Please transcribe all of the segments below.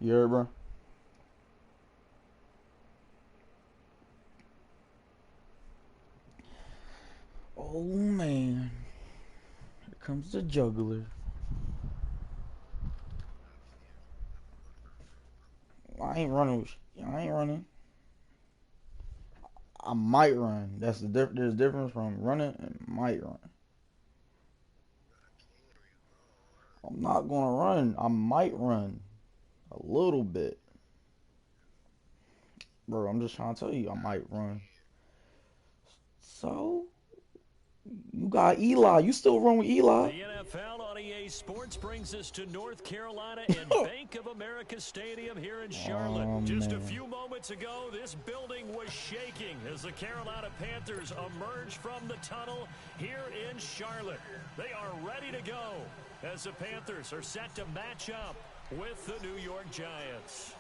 Yeah, bro. Oh man, here comes the juggler. I ain't running. I ain't running. I might run. That's the there's a difference from running and might run. I'm not gonna run. I might run a little bit, bro. I'm just trying to tell you, I might run. So you got Eli. You still run with Eli? The NFL on EA Sports brings us to North Carolina and Bank of America Stadium here in Charlotte. Just a few moments ago, this building was shaking as the Carolina Panthers emerged from the tunnel here in Charlotte. They are ready to go as the Panthers are set to match up with the New York Giants.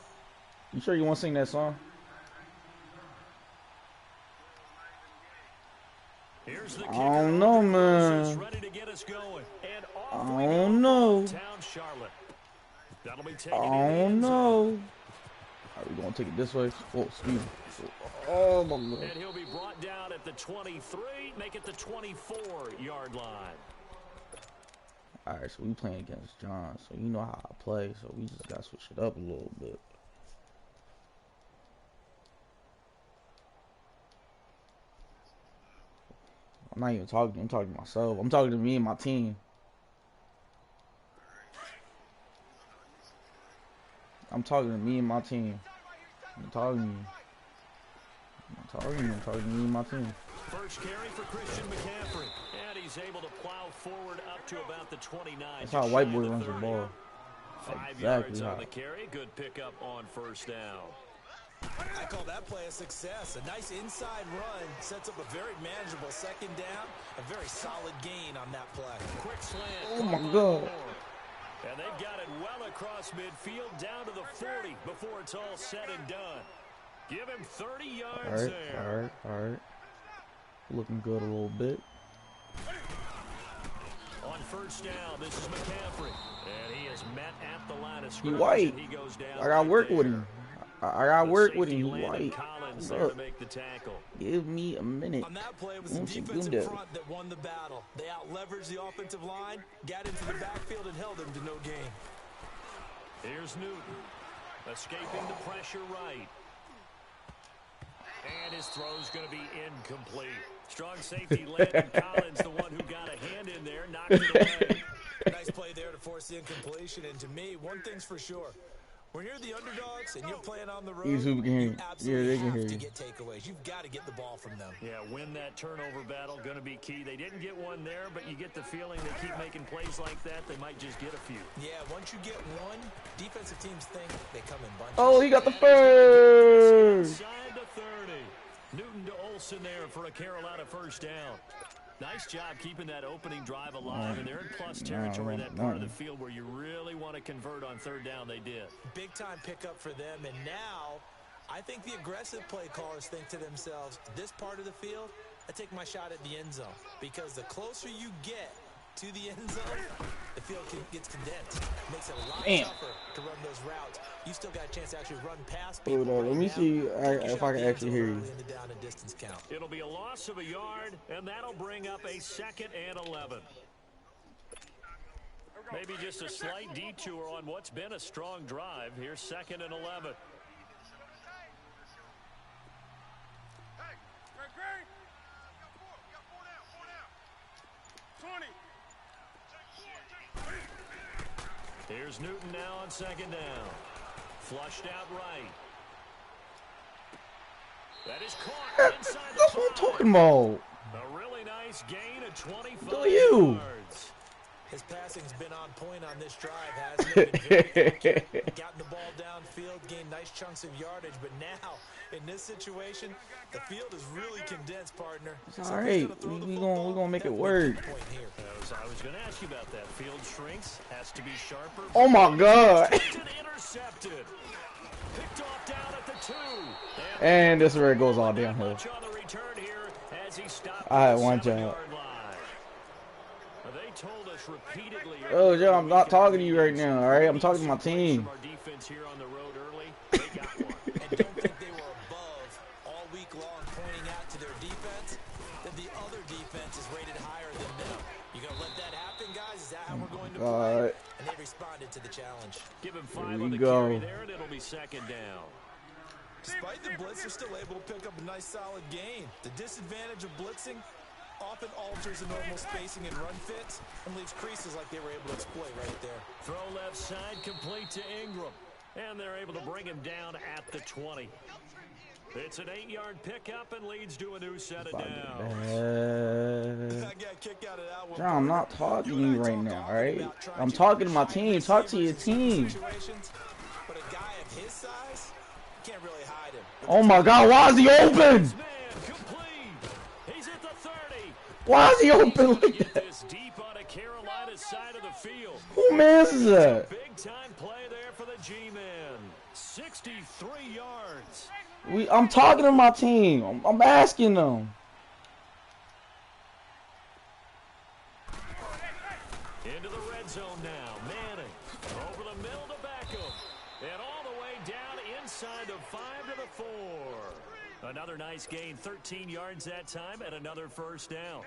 You sure you want to sing that song? Here's the I don't know, man. ready to get us going. And I don't know. I don't know. Are we gonna take it this way? Oh, excuse me. Oh my God. And he'll be brought down at the 23, make it the 24-yard line. All right, so we playing against John, so you know how I play, so we just gotta switch it up a little bit. I'm not even talking. I'm talking to myself. I'm talking to me and my team. I'm talking to me and my team. I'm talking to you. I'm talking to me and my team. First carry for Christian McCaffrey. And he's able to plow forward up to about the 29. That's how a white boy runs the ball. 5 Exactly yards how. on the carry. Good pickup on first down. I call that play a success. A nice inside run sets up a very manageable second down. A very solid gain on that play. Quick slant. Oh my God. And they've got it well across midfield down to the 40 before it's all said and done. Give him 30 yards there. All right. Looking good a little bit. On first down, this is McCaffrey. And he is met at the line of He scrimmage. white. He goes down I gotta work there. with him. I gotta work with him. He Landon white. Collins there to make the tackle. Give me a minute. On that play, it was the defensive front that won the battle. They out-leveraged the offensive line, got into the backfield, and held them to no gain. Here's Newton, escaping the pressure right. And his throw's going to be incomplete. Strong safety Landon Collins, the one who got a hand in there, knocked it away. Nice play there to force the incompletion. And to me, one thing's for sure. When you're the underdogs and you're playing on the road, you absolutely have to get takeaways. You've got to get the ball from them. Yeah, win that turnover battle, going to be key. They didn't get one there, but you get the feeling they keep making plays like that, they might just get a few. Yeah, once you get one, defensive teams think they come in bunches. Oh, he got the first. Inside the 30. Newton to Olsen there for a Carolina first down. Nice job keeping that opening drive alive, and they're in plus territory, that part of the field where you really want to convert on third down. They did. Big-time pickup for them, and now I think the aggressive play callers think to themselves, this part of the field, I take my shot at the end zone, because the closer you get to the end zone, the field gets condensed. Makes it a lot tougher to run those routes. You still got a chance to actually run past people. Hold on, let me see if I can actually hear you. It'll be a loss of a yard, and that'll bring up a 2nd and 11. Maybe just a slight detour on what's been a strong drive. Here's 2nd and 11. Here's Newton now on 2nd down. Flushed out right. That is caught inside the That's what I'm talking about. A really nice gain of 25 Do you? yards. His passing's been on point on this drive, hasn't it? Been very accurate. Gotten the ball downfield, gained nice chunks of yardage, but now, in this situation, the field is really condensed, partner. It's all right. We're gonna make it work. I was going to ask you about that. Field shrinks, has to be sharper. Oh my God. Intercepted. Picked off down at the 2. And this is where it goes all downhill. I had one job. They told us repeatedly. Oh, Joe, I'm not talking to you right now, all right? I'm talking to my team. Our defense here on the road They got one. And don't think they were above all week long pointing out to their defense that the other defense is rated higher than them. You gonna let that happen, guys? Is that how we're going to play? And they responded to the challenge. Give him 5 on the carry there, and it'll be second down. Despite the blitz, they're still able to pick up a nice solid gain. The disadvantage of blitzing often alters the normal spacing and run fits and leaves creases like they were able to exploit right there. Throw left side complete to Ingram. And they're able to bring him down at the 20. It's an 8-yard pickup and leads to a new set of downs. John, I'm not talking to you right now, all right? I'm talking to my team. Talk to your team. But a guy of his size can't really hide him. Oh my God, why is he open? He's at the 30. Why is he open like that? Deep on a Carolina side of the field. Who mans is that? Big time play there for the G-men. 63 yards. I'm talking to my team. I'm asking them. Into the red zone now. Manning over the middle to Beckham. And all the way down inside the 5 to the 4. Another nice gain. 13 yards that time and another first down.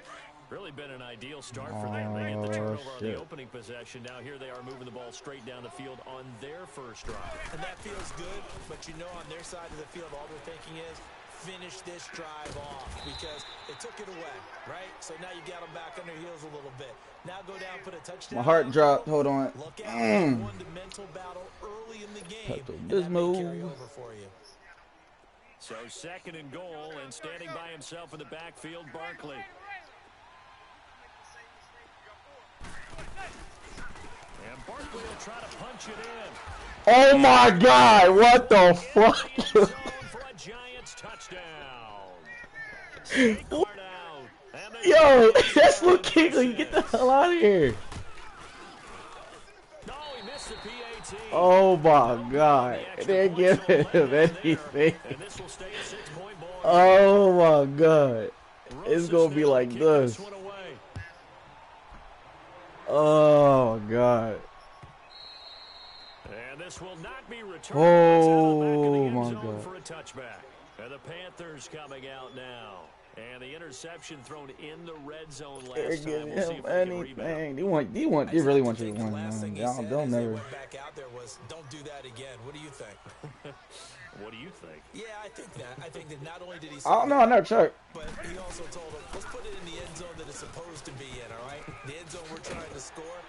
Really been an ideal start for them. They get the turnover on the opening possession. Now here they are moving the ball straight down the field on their first drive. And that feels good, but you know on their side of the field all they're thinking is finish this drive off because they took it away, right? So now you got them back on their heels a little bit. Now go down, put a touchdown. My heart dropped. Hold on. Look out for one mental battle early in the game. This move. Carry over for you. So second and goal, and standing by himself in the backfield, Barkley. And Barkley will try to punch it in. Oh my God! What the fuck? For a Giants touchdown. Yo, that's Luke Kuechly. Get the hell out of here. No, he missed the PAT. Oh my God! They're giving him anything. And this will stay a 6-point ball. Oh my God! It's gonna be like this. Oh God! And this will not be returned. Oh my God! For a touchback. And the Panthers coming out now. And the interception thrown in the red zone last time. We'll see if anything. They really want you to win, man. They'll never. Back out there was, don't do that again. What do you think? What do you think? Yeah, I think that not only did he say I don't know, I never checked. but he also told him, let's put it in the end zone that it's supposed to be in, all right? The end zone we're trying to score.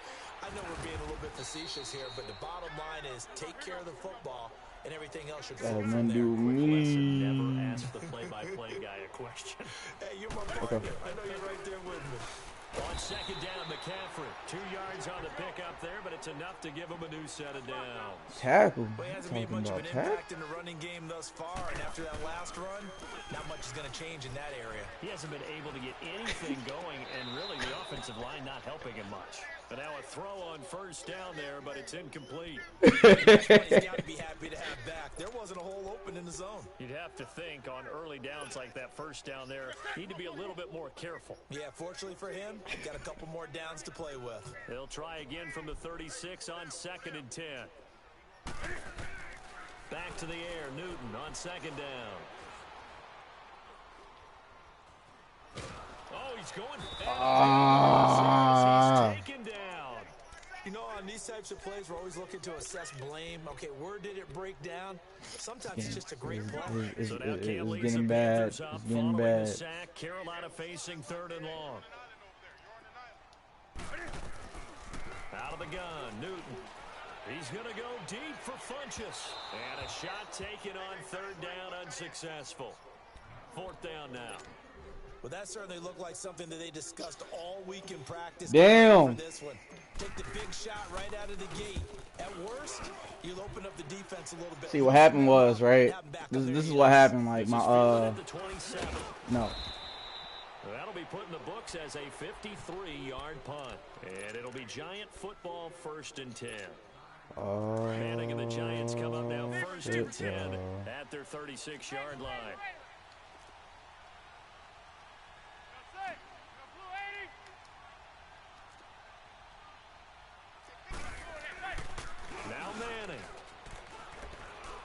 I know we're being a little bit facetious here, but the bottom line is take care of the football, and everything else should flow from there. Never ask the play-by-play guy a question. Hey, you're my partner. Okay. I know you're right there with me. On second down, McCaffrey. 2 yards on the pickup there, but it's enough to give him a new set of downs. Tackle. Well, he hasn't made much of an impact in the running game thus far, and after that last run, not much is going to change in that area. He hasn't been able to get anything going, and really the offensive line not helping him much. But now a throw on first down there, but it's incomplete. He's got to be happy to have back. There wasn't a hole open in the zone. You'd have to think on early downs like that first down there, need to be a little bit more careful. Yeah, fortunately for him, got a couple more downs to play with. They'll try again from the 36 on 2nd and 10. Back to the air, Newton on second down. Oh, he's going. He's taken down. You know, on these types of plays, we're always looking to assess blame. Okay, where did it break down? Sometimes it's just a great play. So now It's Cantley's getting the bad. Panthers It's up getting following bad. the sack. Carolina facing 3rd and long. Out of the gun, Newton. He's going to go deep for Funchess. And a shot taken on 3rd down, unsuccessful. 4th down now. Well, that certainly looked like something that they discussed all week in practice. Damn. For this one. Take the big shot right out of the gate. At worst, you'll open up the defense a little bit. See, what happened was, right? This is what happened. Like, my, no. That'll be put in the books as a 53-yard punt. And it'll be Giant football 1st and 10. Manning and the Giants come up now 1st and 10 at their 36-yard line. Now Manning.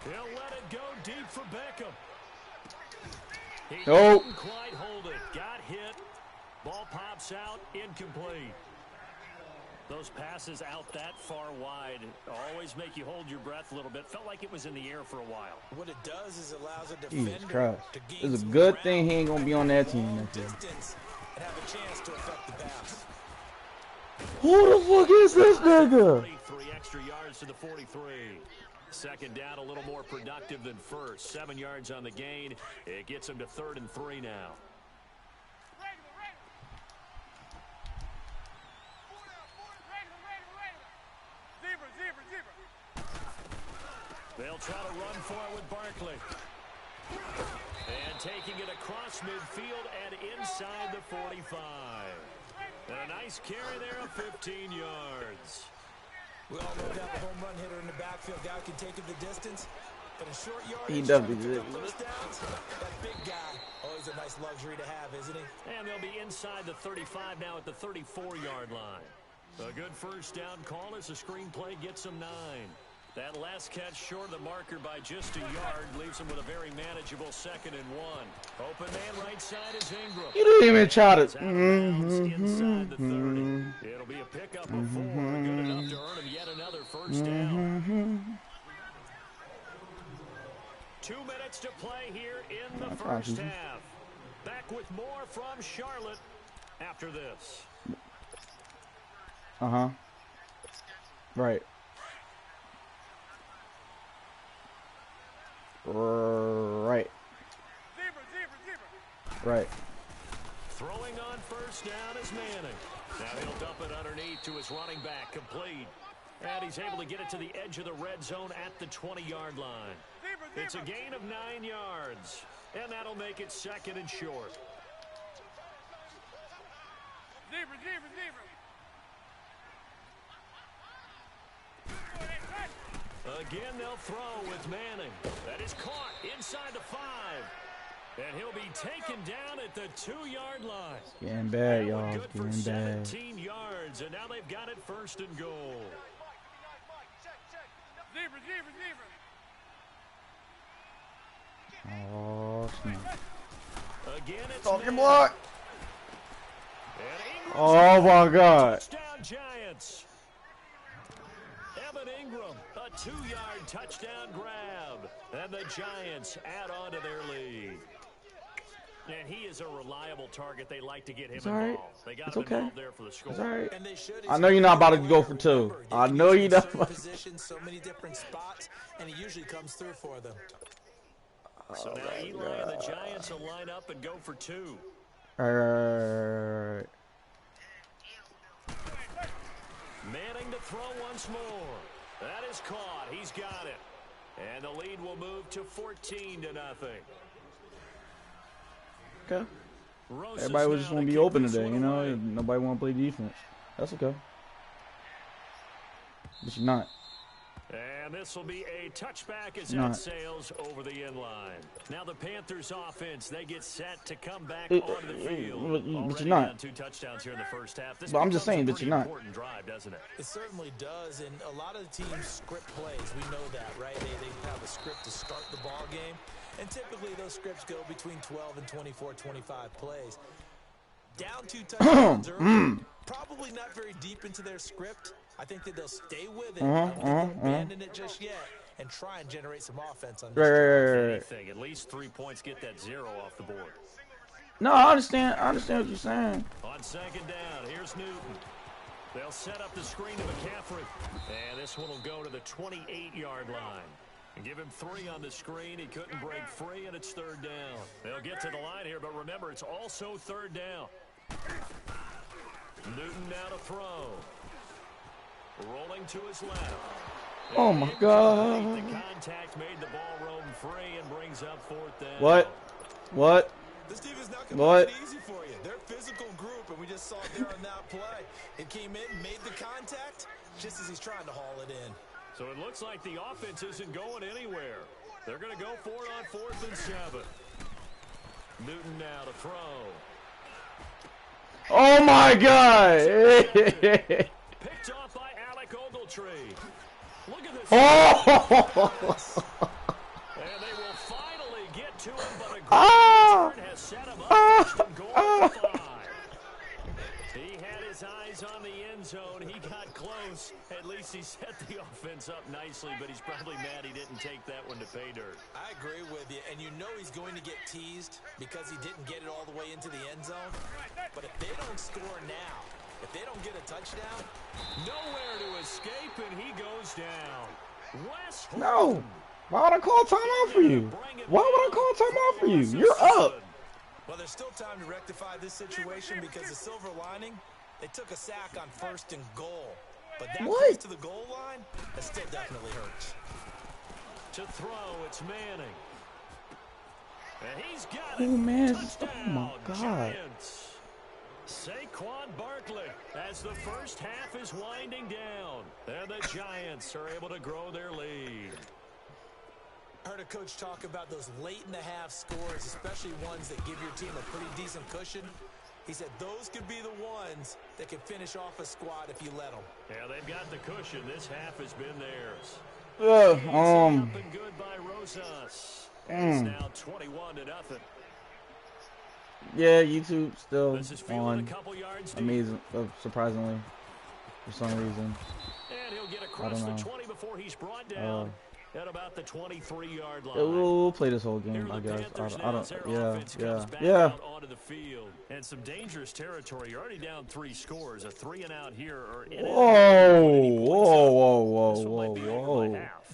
He'll let it go deep for Beckham. He Oh. didn't quite hold it. Got hit. Ball pops out. Incomplete. Those passes out that far wide always make you hold your breath a little bit. Felt like it was in the air for a while. What it does is allows a Jesus defender Christ. to gain It's a some good ground, thing he ain't gonna be on that team next year. distance, and have a chance to affect the pass. Who the fuck is this nigga? 3 extra yards to the 43. Second down, a little more productive than first. 7 yards on the gain. It gets him to 3rd and 3 now. They'll try to run for it with Barkley. And taking it across midfield and inside the 45. And a nice carry there of 15 yards. We all know that the home run hitter in the backfield, guy can take it the distance. But in short yardage, He definitely did. first downs, that big guy, always a nice luxury to have, isn't he? And they'll be inside the 35 now at the 34-yard line. A good first down call as the screenplay gets them 9. That last catch short of the marker by just a yard leaves him with a very manageable 2nd and 1. Open man right side is Ingram. You didn't even try to. Inside the 30. It'll be a pickup of 4. Good enough to earn him yet another first down. 2 minutes to play here in the first half. Back with more from Charlotte after this. Right. Right. Right. Throwing on first down is Manning. Now he'll dump it underneath to his running back, complete. And he's able to get it to the edge of the red zone at the 20-yard line. It's a gain of 9 yards. And that'll make it 2nd and short. Again, they'll throw with Manning. That is caught inside the 5. And he'll be taken down at the 2-yard line. Getting bad, y'all. Good for Getting bad. 17 yards, and now they've got it 1st and goal. Oh, snap. Again, it's Fucking block. Oh, my God. Touchdown, Giants. Evan Ingram, a 2-yard touchdown grab. And the Giants add on to their lead. And he is a reliable target. They like to get him involved. They got him involved there for the score. It's all right. And they should. I know you're not about to go for 2. I know you're not. Positions, so many different spots, and he usually comes through for them. So now Eli and the Giants will line up and go for 2. All right. Manning to throw once more. That is caught. He's got it. And the lead will move to 14-0. Okay. Everybody was just going to be open today, you know? Nobody want to play defense. That's okay. But you're not. And this will be a touchback as that sails over the end line. Now the Panthers offense, they get set to come back onto the field. But you're not. 2 touchdowns here in the first half. This but I'm just saying that you're not. Important drive, doesn't it? It certainly does, and a lot of the teams script plays. We know that, right? They have a script to start the ball game, and typically those scripts go between 12 and 24, 25 plays. Down 2 touchdowns early, probably not very deep into their script. I think that they'll stay with it. I don't think they'll abandon it just yet and try and generate some offense on this. Anything. At least 3 points, get that 0 off the board. No, I understand. I understand what you're saying. On 2nd down, here's Newton. They'll set up the screen to McCaffrey. And this one will go to the 28-yard line. And give him 3 on the screen. He couldn't break free, and it's 3rd down. They'll get to the line here, but remember, it's also 3rd down. Newton now to throw. Rolling to his left. Oh, my God. The contact made the ball roam free and brings up 4th down. What? This team is not going to make it easy for you. They're a physical group, and we just saw it there on that play. It came in, made the contact, just as he's trying to haul it in. So it looks like the offense isn't going anywhere. They're going to go for it on 4th and 7. Newton now to throw. Oh, my God. Picked off by Alec Ogletree. Look at this. Oh! Ah! Has set him up Ah! first and goal Ah! at the 5. He had his eyes on the end zone. He got close. At least he set the offense up nicely, but he's probably mad he didn't take that one to pay dirt. I agree with you, and you know he's going to get teased because he didn't get it all the way into the end zone. But if they don't score now, if they don't get a touchdown, nowhere to escape, and he goes down. Wes No. Why would I call timeout for you? Why would I call timeout for you? You're up. Well, there's still time to rectify this situation because the silver lining, they took a sack on 1st and goal. But that close to the goal line, that still definitely hurts. To throw, it's Manning. And he's got Oh, it. man. Touchdown, Oh, my God. Giants. Saquon Barkley as the first half is winding down. And the Giants are able to grow their lead. I heard a coach talk about those late-in-the-half scores, especially ones that give your team a pretty decent cushion. He said those could be the ones that can finish off a squad if you let them. Yeah, they've got the cushion. This half has been theirs. Yeah, Up and good by Rosas. It's now 21-0. Yeah, YouTube still This is on. a couple yards deep. Amazing, surprisingly, for some reason. And he'll get across the 20 before he's brought down at about the 23-yard line. We'll play this whole game, I guess. I don't. Yeah. Onto the field and some dangerous territory. You're already down 3 scores. A 3-and-out here or in. Whoa.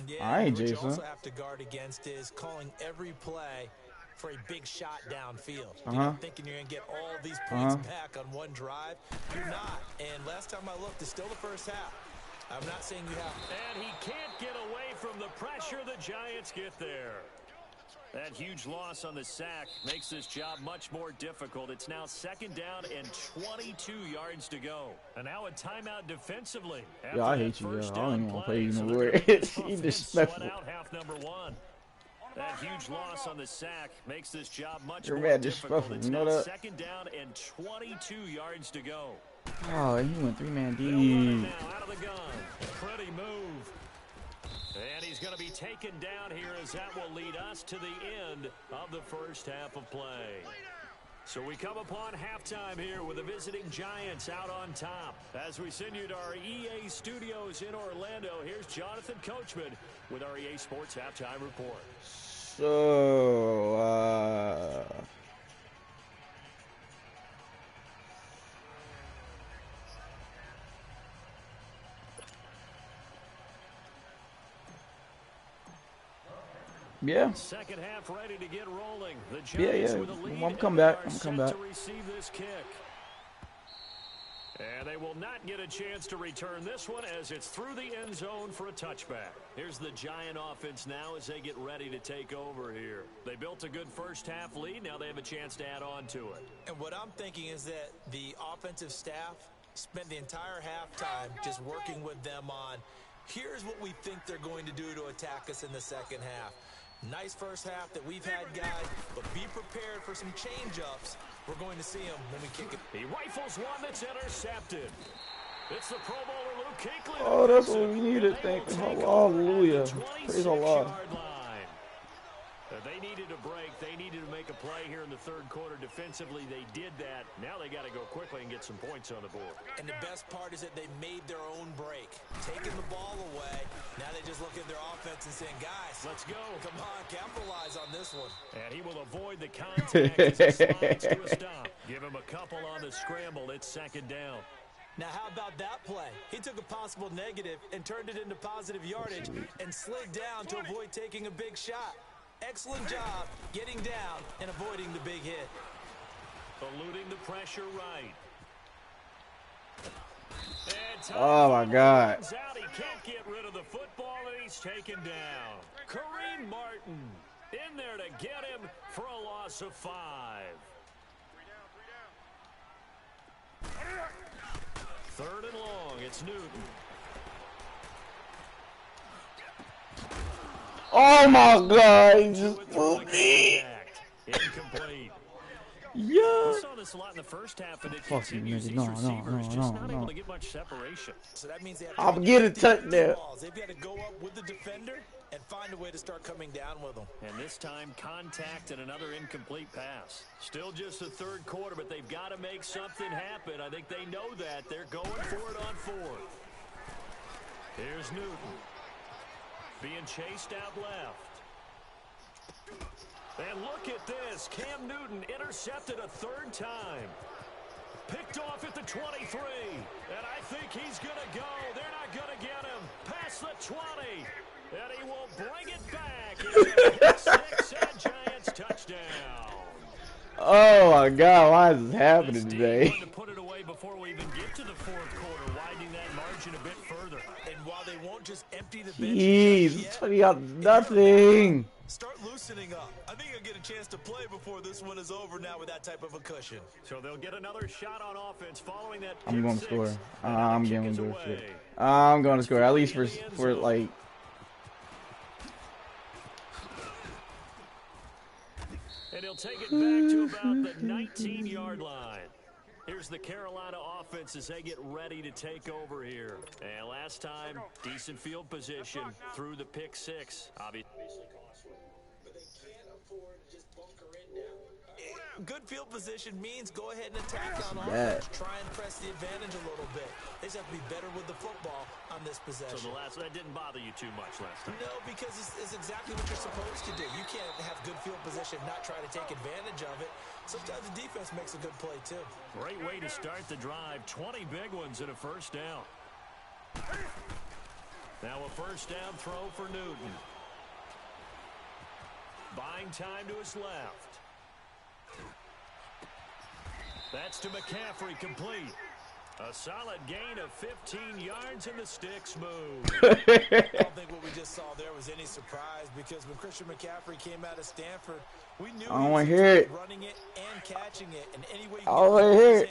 Yeah, I ain't what Jason. you also have to guard against is calling every play for a big shot downfield. You're not thinking you're going to get all these points back on one drive. You're not. And last time I looked, it's still the first half. I'm not saying you have. And he can't get away from the pressure. The Giants get there. That huge loss on the sack makes this job much more difficult. It's now 2nd down and 22 yards to go. And now a timeout defensively. Yeah, I hate you, yo. I don't even want to play you no more. You disrespectful. Out half number 1. That huge loss on the sack makes this job much You're more mad difficult. disrespectful. It's You know now that? 2nd down and 22 yards to go. Oh, and he went 3-man They'll run it deep. now out of the gun. Pretty move. And he's going to be taken down here as that will lead us to the end of the first half of play. So we come upon halftime here with the visiting Giants out on top. As we send you to our EA studios in Orlando, here's Jonathan Coachman with our EA Sports Halftime Report. So, yeah. Second half ready to get rolling. The Giants with a lead. I'm come back. To receive this kick. And they will not get a chance to return this one as it's through the end zone for a touchback. Here's the Giant offense now as they get ready to take over here. They built a good first half lead. Now they have a chance to add on to it. And what I'm thinking is that the offensive staff spent the entire halftime just working with them on, here's what we think they're going to do to attack us in the second half. Nice first half that we've had, guys, but be prepared for some change-ups. We're going to see him when we kick it. He rifles one that's intercepted. It's the Pro Bowler Luke Kuechly. Oh, that's what we needed. Thank you. Hallelujah. Praise Allah. They needed a break. They needed to make a play here in the third quarter. Defensively, they did that. Now they got to go quickly and get some points on the board. And the best part is that they made their own break. Taking the ball away. Now they just look at their offense and saying, guys, let's go. Come on, capitalize on this one. And he will avoid the contact as he slides to a stop. Give him a couple on the scramble. It's 2nd down. Now, how about that play? He took a possible negative and turned it into positive yardage and slid down to avoid taking a big shot. Excellent job getting down and avoiding the big hit. Eluding the pressure right. Oh, my God. Out. He can't get rid of the football, and he's taken down. Kareem Martin in there to get him for a loss of 5. 3rd and long. It's Newton. Oh my God, he just moved me. Incomplete. Yeah. We saw this a lot in the first half, and it continues. These receivers just not able to get much separation. So that means they have I'm getting touched there. They've got to go up with the defender and find a way to start coming down with them. And this time, contact and another incomplete pass. Still just the third quarter, but they've got to make something happen. I think they know that. They're going for it on fourth. Here's Newton. Being chased out left. And look at this. Cam Newton intercepted a third time. Picked off at the 23. And I think he's going to go. They're not going to get him. Past the 20. And he will bring it back. It's a pick-six and Giants touchdown. Oh, my God. Why is this happening today? To put it away before we even get to the fourth quarter, widening that margin a bit further. And while they won't just empty the bench, Jeez, we got nothing. Start loosening up. I think I'll get a chance to play before this one is over now with that type of a cushion. So they'll get another shot on offense following that. I'm going to score. I'm going to do it. I'm going to score, at least for like. And he'll take it back to about the 19-yard line. Here's the Carolina offense as they get ready to take over here. And last time, decent field position through the pick six. Obviously costly, but they can't afford to just bunker in now. Good field position means go ahead and attack on offense. Try and press the advantage a little bit. They just have to be better with the football on this possession. So that didn't bother you too much last time? No, because it's exactly what you're supposed to do. You can't have good field position and not try to take advantage of it. Sometimes the defense makes a good play, too. Great way to start the drive. 20 big ones and a first down. Now a first down throw for Newton. Buying time to his left. That's to McCaffrey, complete. A solid gain of 15 yards and the sticks move. I don't think what we just saw there was any surprise because when Christian McCaffrey came out of Stanford, we knew I don't want to hear it. Running it and catching it. And any way I don't want to hear it.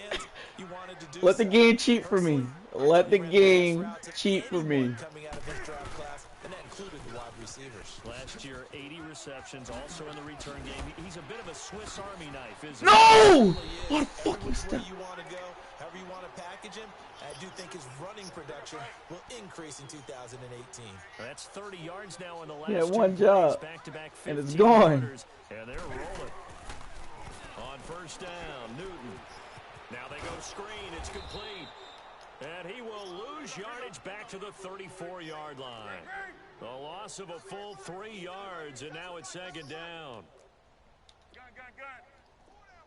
you wanted to do Let the game cheat for me. Let the game cheat for me. Coming out of his draft class, and that included the wide receivers. Last year, 80 receptions, also in the return game. He's a bit of a Swiss Army knife, isn't he? No! What a fucking step. You want to go, however you want to package him. I do think his running production will increase in 2018. That's 30 yards now in the last one job, back-to-back and it's gone. And they're rolling. On first down, Newton. Now they go screen. It's complete. And he will lose yardage back to the 34-yard line. A loss of a full 3 yards, and now it's second down.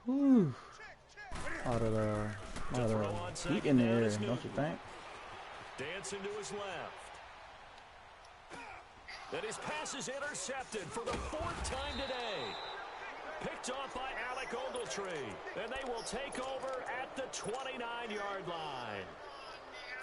Whew. Out of heat in the air, don't you think? Dancing to his left. And his pass is intercepted for the 4th time today. Picked off by Alec Ogletree. And they will take over at the 29-yard line.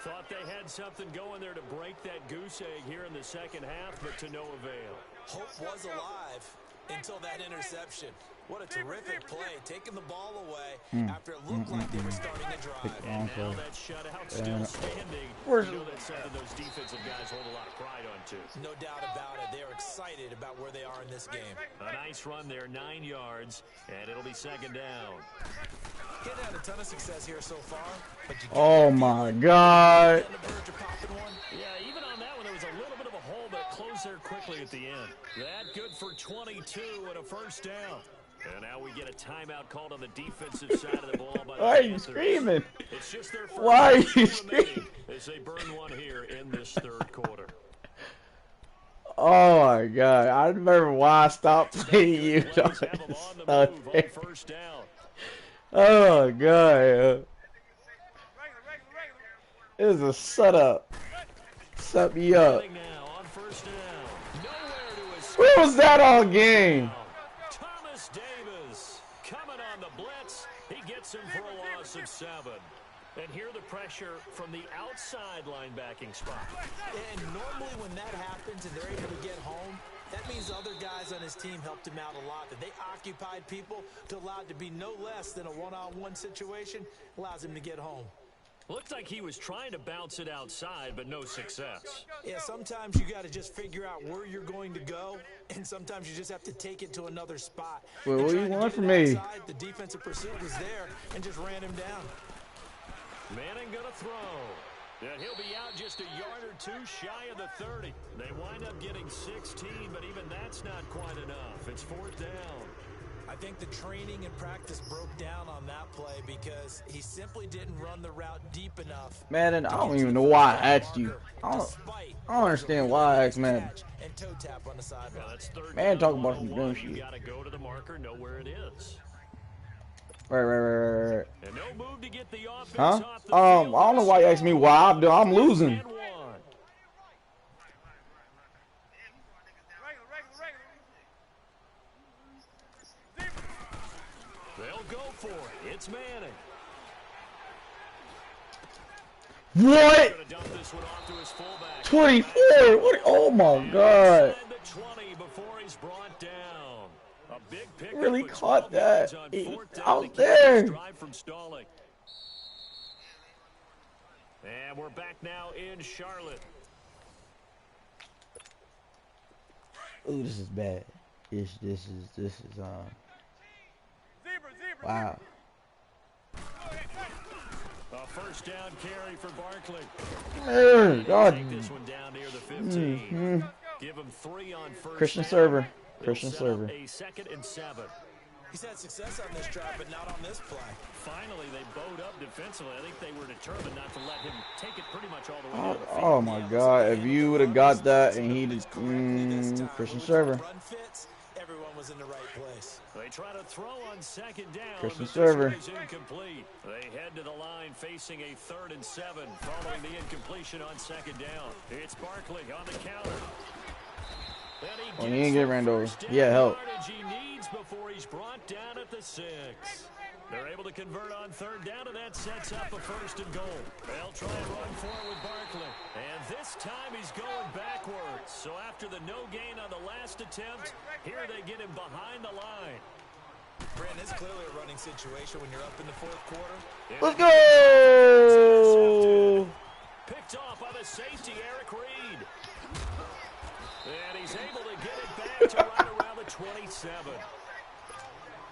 Thought they had something going there to break that goose egg here in the second half, but to no avail. Hope was alive until that interception. What a terrific play, taking the ball away after it looked like they were starting to drive. And now that shutout still standing. You know that's something those defensive guys hold a lot of pride on, too. No doubt about it. They're excited about where they are in this game. A nice run there, 9 yards, and it'll be second down. Getting had a ton of success here so far. But oh, my God. Yeah, even on that one, there was a little bit of a hole, but it closed there quickly at the end. That good for 22 and a first down. And now we get a timeout called on the defensive side of the ball. By the Why are you screaming? It's just their first. Why are you screaming? As they burn one here in this third quarter. Oh my God! I remember why I stopped playing you. First down. Oh my God! It was a setup. Set me up. Where was that all game? Him for a loss of 7. And here the pressure from the outside linebacking spot. And normally when that happens and they're able to get home, that means other guys on his team helped him out a lot. That they occupied people to allow it to be no less than a one-on-one situation, allows him to get home. Looked like he was trying to bounce it outside, but no success. Yeah, sometimes you got to just figure out where you're going to go, and sometimes you just have to take it to another spot. Well, what do you want from me? Outside, the defensive pursuit was there and just ran him down. Manning gonna throw. And he'll be out just a yard or two shy of the 30. They wind up getting 16, but even that's not quite enough. It's 4th down. I think the training and practice broke down on that play because he simply didn't run the route deep enough. Madden, I don't even know why I asked you. I don't understand why I asked Madden. And toe tap on the sideline. Man, talk about some dumb shit. You gotta go to the marker, know where it is. Right. And no move to get the offense Huh? off the I field. don't know why you asked me why I'm losing. They'll go for it. It's Manning. What? 24? What? Oh my God. Really caught that. He's out there. And we're back now in Charlotte. Ooh, this is bad. This is wow. A first down carry for Barkley. God. Take this one down near the 15. Give him 3 on first. Christian down. server. They'll Christian set server. up a 2nd and 7. He's had success on this drive, but not on this play. Finally, they bowed up defensively. I think they were determined not to let him take it pretty much all the way down the field. Oh my God! If you would have got that and he did, Christian server. Everyone was in the right place. They try to throw on 2nd down. Christian but server. this one is incomplete. They head to the line facing a 3rd and 7 following the incompletion on 2nd down. It's Barkley on the counter. Well, he didn't get ran over. Yeah, help. He needs before he's brought down at the 6. They're able to convert on 3rd down, and that sets up a 1st and goal. They'll try and run for it with Barkley. And this time he's going backwards. So after the no gain on the last attempt, here they get him behind the line. Brandon, it's clearly a running situation when you're up in the 4th quarter. Let's go! Picked off by the safety, Eric Reed. And he's able to get it back to right around the 27.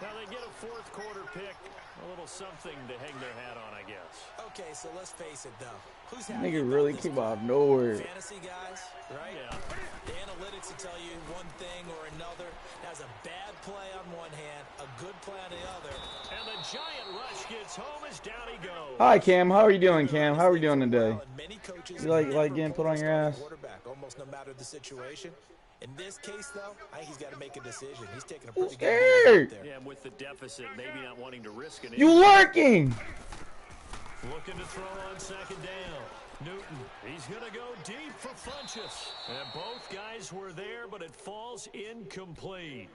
Now they get a 4th quarter pick. A little something to hang their hat on, I guess. Okay, so let's face it, though. Who's Nigga really came out of nowhere. Fantasy guys, right? Yeah. The analytics will tell you one thing or another. That's a bad play on one hand, a good play on the other. And the giant rush gets home as down he goes. Hi, Cam. How are you doing, Cam? How are you doing today? Many coaches You like getting put on your ass? Quarterback, almost no matter the situation. In this case, though, I think he's got to make a decision. He's taking a pretty good lead there. Yeah, with the deficit, maybe not wanting to risk it. You lurking? Looking to throw on 2nd down. Newton, he's going to go deep for Funchess. And both guys were there, but it falls incomplete.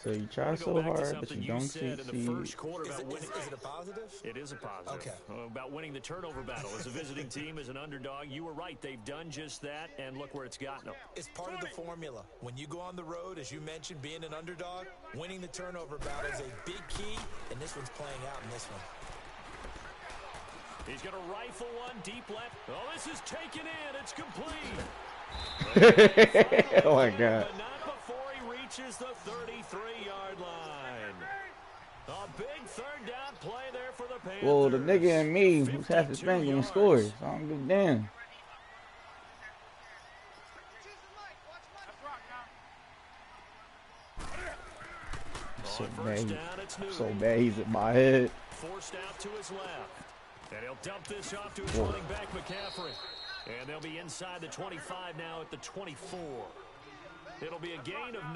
So you try so hard, but you don't succeed. In the first quarter about winning. Is it a positive? It is a positive. Okay. About winning the turnover battle. As a visiting team, as an underdog, you were right. They've done just that, and look where it's gotten them. It's part of the formula. When you go on the road, as you mentioned, being an underdog, winning the turnover battle is a big key, and this one's playing out in this one. He's going to rifle one deep left. Oh, this is taken in. It's complete. Oh, my God. But not before he reaches the 33-yard line. A big 3rd down play there for the Panthers. Well, the nigga and me, who's half Hispanic, gonna score. So I don't give a damn. So bad he's at my head. Forced out to his left. And he'll dump this off to his running back, McCaffrey. And they'll be inside the 25 now at the 24. It'll be a gain of 9,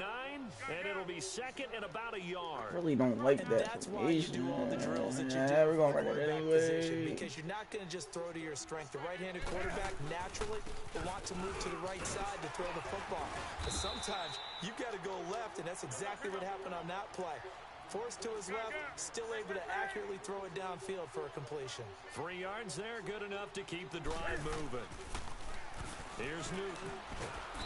and it'll be 2nd and about a yard. Really don't like and that. That's why you do all the drills that you do. We're going right there anyway. Because you're not going to just throw to your strength. The right-handed quarterback naturally will want to move to the right side to throw the football. But sometimes you've got to go left, and that's exactly what happened on that play. Forced to his left, still able to accurately throw it downfield for a completion. 3 yards there, good enough to keep the drive moving. Here's Newton.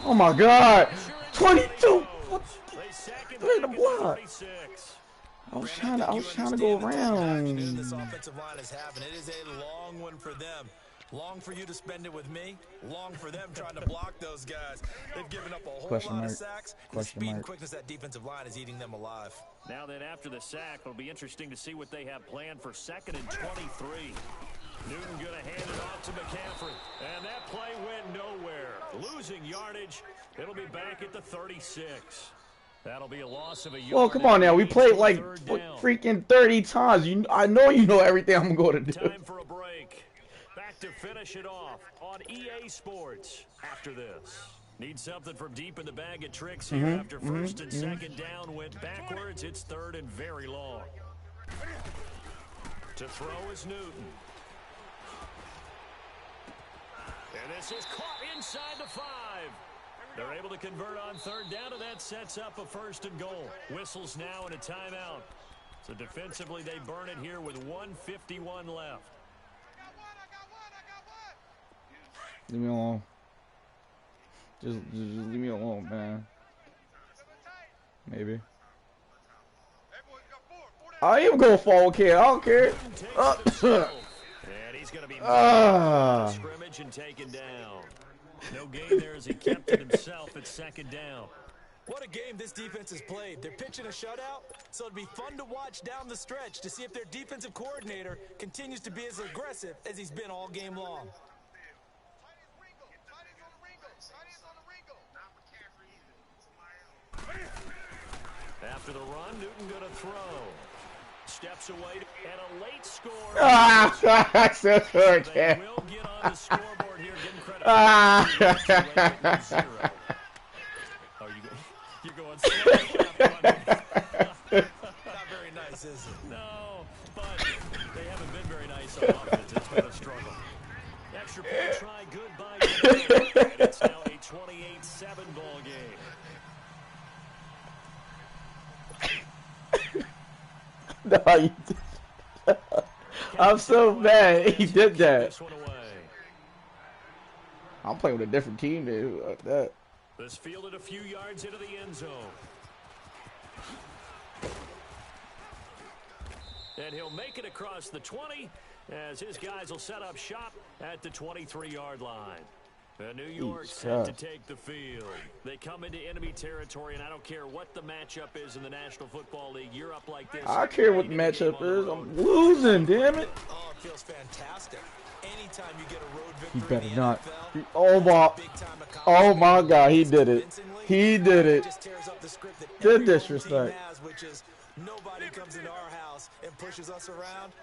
Oh my God! 22. What? Where's the block? I was trying to go around. This offensive line is having it is a long one for them. Long for you to spend it with me. Long for them trying to block those guys. They've given up a whole lot of sacks. The speed and quickness of that defensive line is eating them alive. Now then, after the sack, it'll be interesting to see what they have planned for 2nd and 23. Newton going to hand it off to McCaffrey. And that play went nowhere. Losing yardage. It'll be back at the 36. That'll be a loss of a yard. Well, come on now. We played like freaking 30 times. I know you know everything I'm going to do. Time for a break. Back to finish it off on EA Sports after this. Need something from deep in the bag of tricks here. After first and second down went backwards, it's third and very long. To throw is Newton. And this is caught inside the 5. They're able to convert on third down, and that sets up a first and goal. Whistles now and a timeout. So defensively, they burn it here with 1:51 left. Leave me alone. Just leave me alone, man. Maybe. I am going forward, kid. I don't care. And he's going to be scrimmage and taken down. No gain there as he kept it himself at second down. What a game this defense has played. They're pitching a shutout, so it'd be fun to watch down the stretch to see if their defensive coordinator continues to be as aggressive as he's been all game long. After the run, Newton going to throw. Steps away and a late score. I so sorry, They will get on the scoreboard here. Give him credit. Oh, you're going slow. Not very nice, is it? No, but they haven't been very nice on offense. It's been a struggle. Extra point try, good by and it's now a 28-7 ball game. No, you did. I'm so mad he did that. I'm playing with a different team, dude. Like that. This fielded a few yards into the end zone. And he'll make it across the 20 as his guys will set up shop at the 23-yard line. And New York's set to take the field. They come into enemy territory, and I don't care what the matchup is in the National Football League. You're up like this. I care what the matchup is. I'm losing, damn it. Oh, it feels fantastic. Anytime you get a road victory, He better not. Oh my God, he did it. He did it. Good disrespect. Which is nobody comes into our house and pushes us around.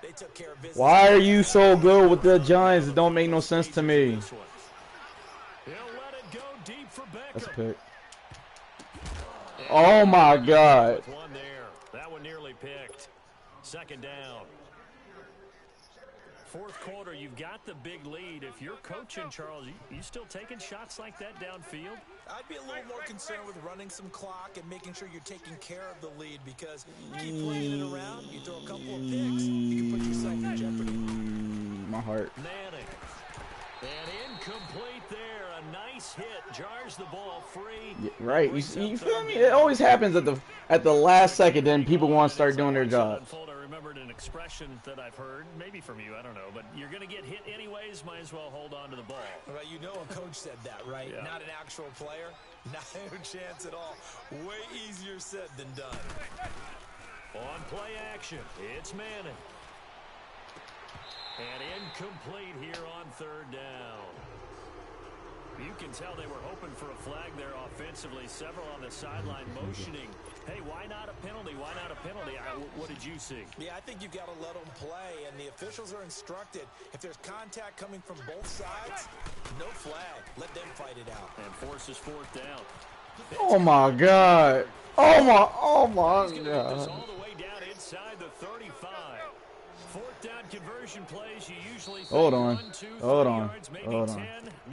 They took care of business. Why are you so good with the Giants? It don't make no sense to me. That's a pick. Oh my God. One there. That one nearly picked. Second down. Fourth quarter, you've got the big lead. If you're coaching, Charles, you still taking shots like that downfield? I'd be a little more concerned with running some clock and making sure you're taking care of the lead, because you keep playing it around, you throw a couple of picks, you can put yourself in jeopardy. My heart. Manning. And incomplete there. A nice hit. Jars the ball free. Yeah, right. You feel me? It always happens at the last second. Then people want to start doing their job. I remembered an expression that I've heard, maybe from you, I don't know, but you're going to get hit anyways, might as well hold on to the ball. Right, you know a coach said that, right? Yeah. Not an actual player. Not a chance at all. Way easier said than done. On play action, it's Manning. And incomplete here on third down. You can tell they were hoping for a flag there offensively. Several on the sideline motioning. Hey, why not a penalty? Why not a penalty? What did you see? Yeah, I think you've got to let them play, and the officials are instructed. If there's contact coming from both sides, no flag. Let them fight it out. And forces fourth down. Oh my God. Oh my God. He's going to get this all the way down inside the 35. Fourth down conversion plays, you usually hold on. 1, 2, Hold 3 on. yards, maybe Hold 10.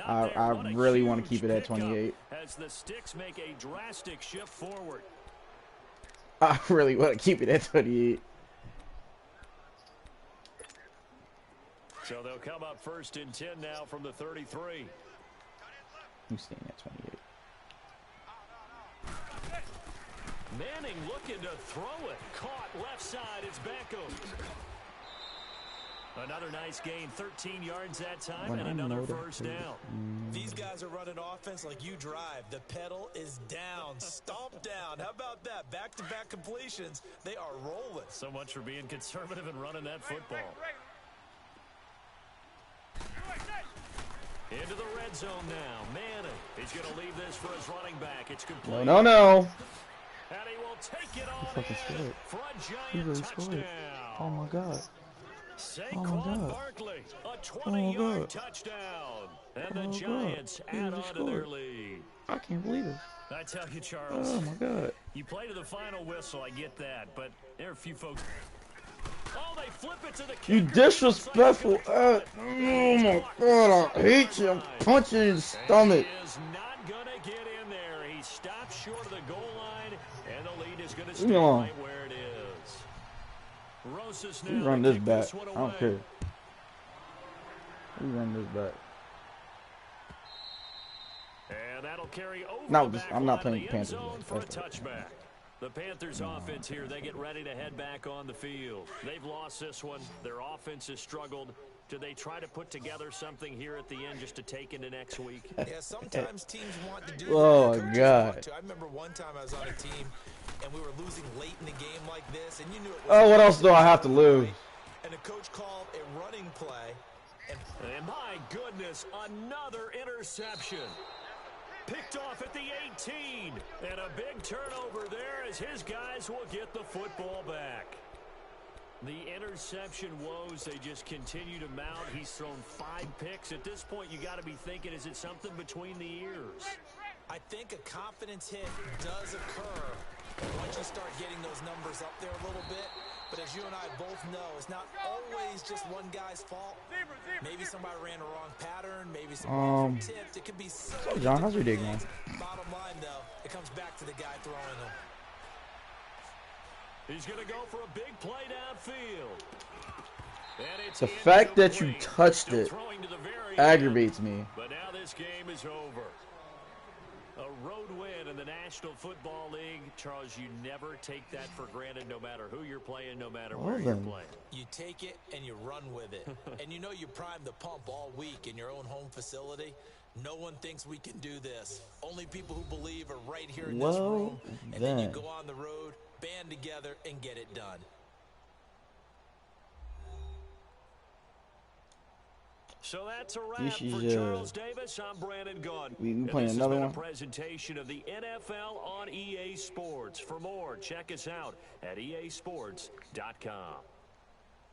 on. I really want to keep it at 28. As the sticks make a drastic shift forward. I really want to keep it at 28. So they'll come up first and 10 now from the 33. I'm staying at 28. Manning looking to throw it. Caught left side. It's Beckham. Another nice gain, 13 yards that time, and another first down. These guys are running offense like you drive. The pedal is down, stomp down. How about that? Back-to-back completions. They are rolling. So much for being conservative and running that football. Into the red zone now. Madden. He's going to leave this for his running back. It's complete. No, no, no. And he will take it on Fucking in scored. for a He giant really touchdown. scored. Oh my god. Oh my Saquon god. Barkley, a Oh my 20-yard god. touchdown. And the Oh god. Giants He add really on to their scored. lead. I can't believe it. I tell you, Charles, Oh my god. you play to the final whistle, I get that, but there are a few folks. Oh, they flip it to the kicker. You disrespectful ass. Oh my god, I hate you. I'm punching you in the stomach. He is not going to get in there. He stops short of the goal line, and the lead is going to Leave stay me alone. right where it is. Rosas You now run to this kick back. this one I don't away. care. You run this back. And that'll carry over No, the this- back I'm not line playing of the Panthers end zone yet. for a That's right. touchback. The Panthers offense here, they get ready to head back on the field. They've lost this one. Their offense has struggled. Do they try to put together something here at the end just to take into next week? Yeah, sometimes teams want to do Oh, that. Coaches God. want to. I remember one time I was on a team, and we were losing late in the game like this, and you knew it was... Oh, what else do I have to lose? And the coach called a running play, And my goodness, another interception. Picked off at the 18. And a big turnover there as his guys will get the football back. The interception woes, they just continue to mount. He's thrown 5 picks. At this point, you got to be thinking, is it something between the ears? I think a confidence hit does occur once you start getting those numbers up there a little bit. But as you and I both know, it's not always just one guy's fault. Maybe somebody ran a wrong pattern. Maybe somebody tipped. It could be so many John, how's your day different going? things. Bottom line, though, it comes back to the guy throwing them. He's going to go for a big play downfield. And it's The fact that you incomplete. touched Still it throwing to the very aggravates end. me. But now this game is over. A road win in the National Football League. Charles, you never take that for granted no matter who you're playing, no matter where you're playing. You take it and you run with it. And you know you primed the pump all week in your own home facility. No one thinks we can do this. Only people who believe are right here in this room. And then you go on the road, band together, and get it done. So that's a wrap for Charles Davis. I'm Brandon Gunn. We playing another one. A presentation of the NFL on EA Sports. For more, check us out at easports.com.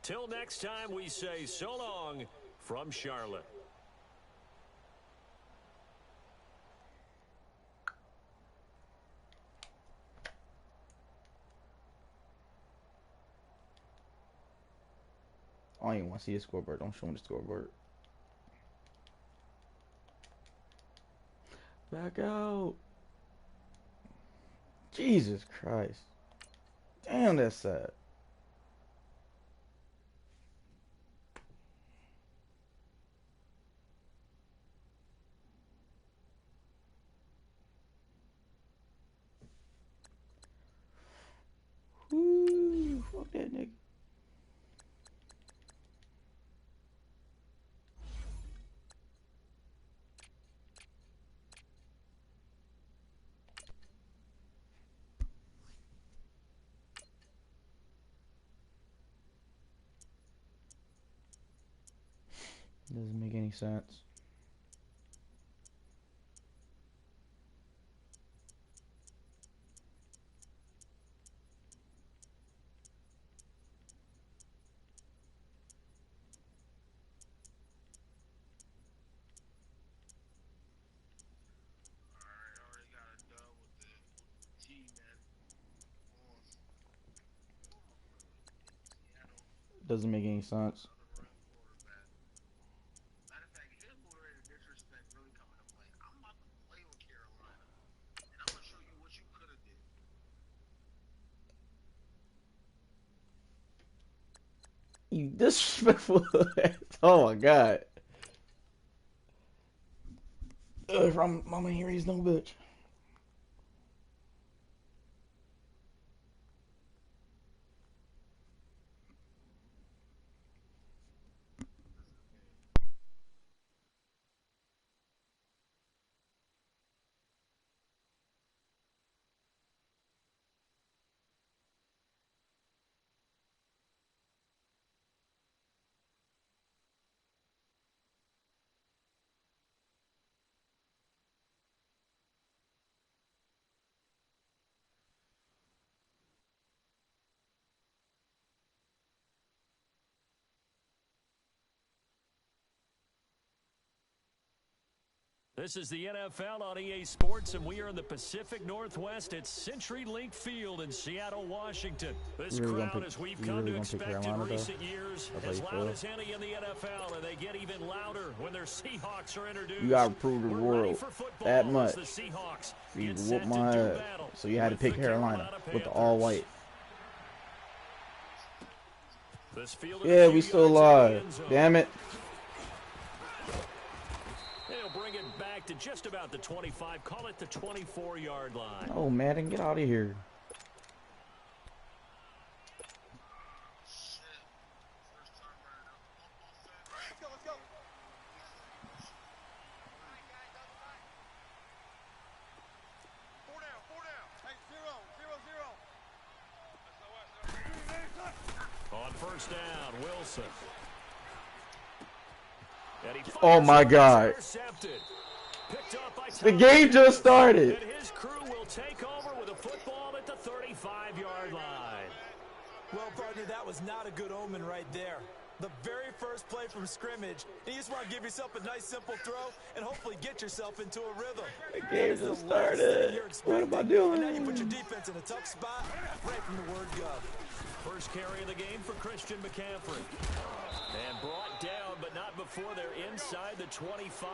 Till next time, we say so long from Charlotte. I don't even want to see the scoreboard. Don't show me the scoreboard. Back out. Jesus Christ. Damn, that's sad. Woo, fuck that nigga. Doesn't make any sense. Doesn't make any sense. You disrespectful. Oh my god. If I'm mama here, he's no bitch. This is the NFL on EA Sports, and we are in the Pacific Northwest at CenturyLink Field in Seattle, Washington. This crowd, as we've come to expect in recent years, as loud as any in the NFL, and they get even louder when their Seahawks are introduced. You gotta prove the world that much. You whoop my ass. So you had to pick Carolina with the all-white. Yeah, we still alive. Damn it. They'll bring it back to just about the 25. Call it the 24-yard line. Oh, Madden, get out of here. Let's go. 4 down. Hey, 0. On first down, Wilson. Oh my God. The game just started. And his crew will take over with a football at the 35-yard line. Well, partner, that was not a good omen right there. The very first play from scrimmage, and you just want to give yourself a nice, simple throw and hopefully get yourself into a rhythm. The game just started. What am I doing? And now you put your defense in a tough spot right from the word go. First carry of the game for Christian McCaffrey. And brought down, but not before they're inside the 25.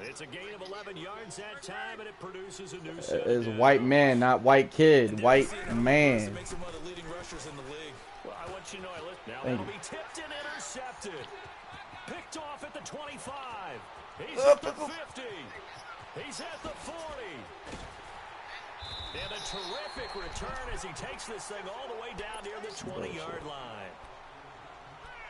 It's a gain of 11 yards that time, and it produces a new set. It's white man, not white kid. White man. Makes him one of the leading rushers in the league. Well, I want you to know, now that'll be tipped and intercepted. Picked off at the 25. He's at the 50. He's at the 40. And a terrific return as he takes this thing all the way down near the 20-yard line.